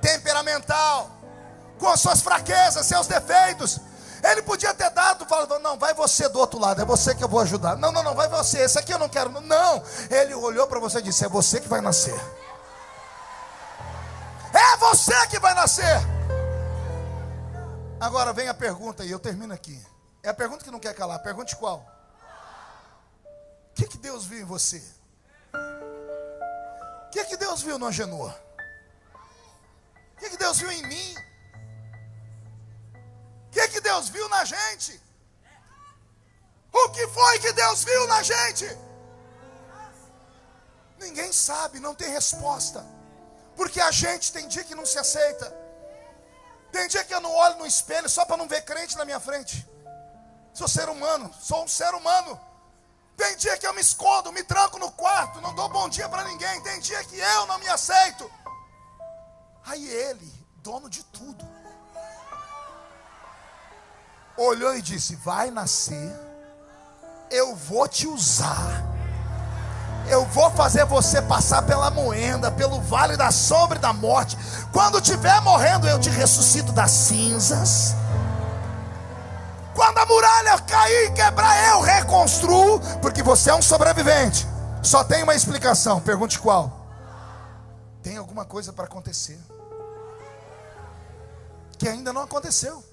temperamental, com as suas fraquezas, seus defeitos. Ele podia ter dado, falando, não, vai você do outro lado, é você que eu vou ajudar. Não, vai você, esse aqui eu não quero. Não, ele olhou para você e disse, é você que vai nascer. É você que vai nascer. Agora vem a pergunta e eu termino aqui. É a pergunta que não quer calar, pergunte qual? O que Deus viu em você? O que Deus viu no Agenor? O que Deus viu em mim? O que Deus viu na gente? O que foi que Deus viu na gente? Ninguém sabe, não tem resposta. Porque a gente tem dia que não se aceita. Tem dia que eu não olho no espelho só para não ver crente na minha frente. Sou ser humano, sou um ser humano. Tem dia que eu me escondo, me tranco no quarto, não dou bom dia para ninguém. Tem dia que eu não me aceito. Aí ele, dono de tudo, olhou e disse, vai nascer, eu vou te usar, eu vou fazer você passar pela moenda, pelo vale da sombra e da morte. Quando estiver morrendo, eu te ressuscito das cinzas. Quando a muralha cair e quebrar, eu reconstruo, porque você é um sobrevivente. Só tem uma explicação, pergunte qual? Tem alguma coisa para acontecer que ainda não aconteceu.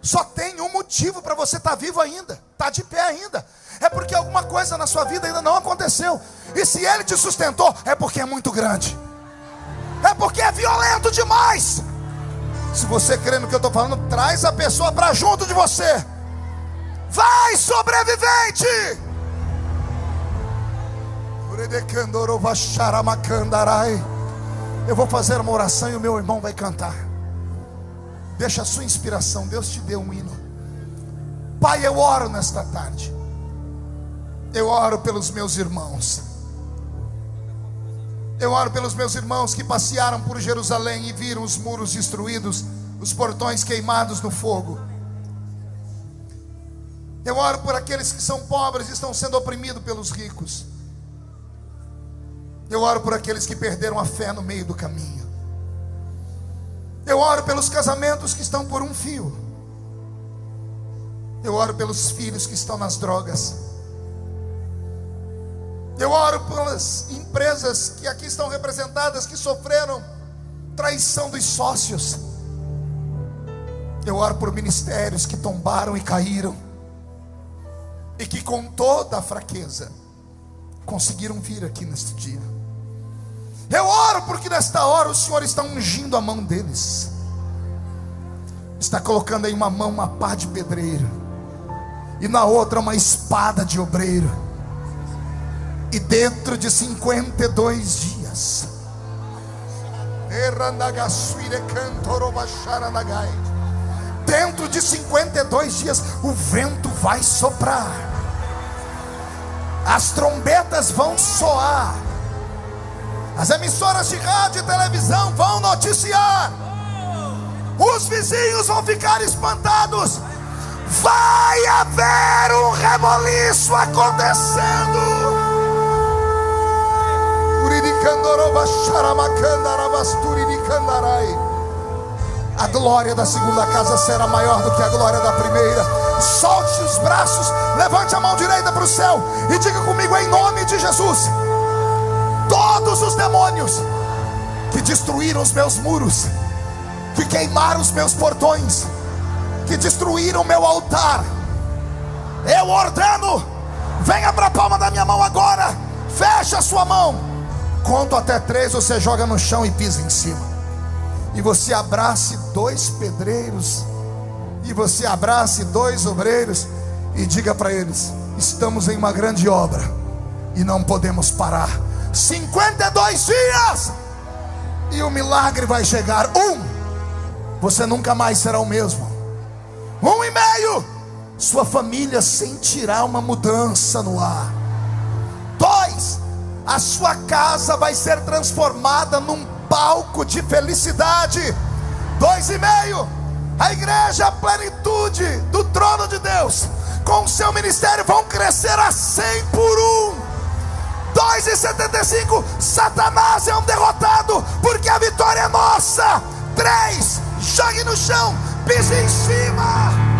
Só tem um motivo para você estar vivo ainda, estar de pé ainda. É porque alguma coisa na sua vida ainda não aconteceu. E se ele te sustentou, é porque é muito grande. É porque é violento demais. Se você crê no que eu estou falando, traz a pessoa para junto de você. Vai, sobrevivente! Eu vou fazer uma oração e o meu irmão vai cantar. Deixa a sua inspiração, Deus te deu um hino. Pai, eu oro nesta tarde. Eu oro pelos meus irmãos. Eu oro pelos meus irmãos que passearam por Jerusalém e viram os muros destruídos, os portões queimados no fogo. Eu oro por aqueles que são pobres e estão sendo oprimidos pelos ricos. Eu oro por aqueles que perderam a fé no meio do caminho. Eu oro pelos casamentos que estão por um fio. Eu oro pelos filhos que estão nas drogas. Eu oro pelas empresas que aqui estão representadas, que sofreram traição dos sócios. Eu oro por ministérios que tombaram e caíram, e que com toda a fraqueza conseguiram vir aqui neste dia. Eu oro porque nesta hora o Senhor está ungindo a mão deles. Está colocando em uma mão uma pá de pedreiro, e na outra uma espada de obreiro. E dentro de 52 dias, dentro de 52 dias, o vento vai soprar, as trombetas vão soar, as emissoras de rádio e televisão vão noticiar, os vizinhos vão ficar espantados. Vai haver um reboliço acontecendo. A glória da segunda casa será maior do que a glória da primeira. Solte os braços, levante a mão direita para o céu e diga comigo em nome de Jesus: todos os demônios que destruíram os meus muros, que queimaram os meus portões, que destruíram o meu altar, Eu ordeno, venha para a palma da minha mão agora. Fecha a sua mão. Conto até 3, você joga no chão e pisa em cima. E você abrace 2 pedreiros. E você abrace 2 obreiros. E diga para eles: estamos em uma grande obra e não podemos parar. 52 dias e o milagre vai chegar. 1, você nunca mais será o mesmo. 1,5, sua família sentirá uma mudança no ar. 2, a sua casa vai ser transformada num palco de felicidade. 2,5, a igreja, a plenitude do trono de Deus, com o seu ministério vão crescer a 100 por 1. 2,75, Satanás é um derrotado, porque a vitória é nossa. 3, jogue no chão, pise em cima.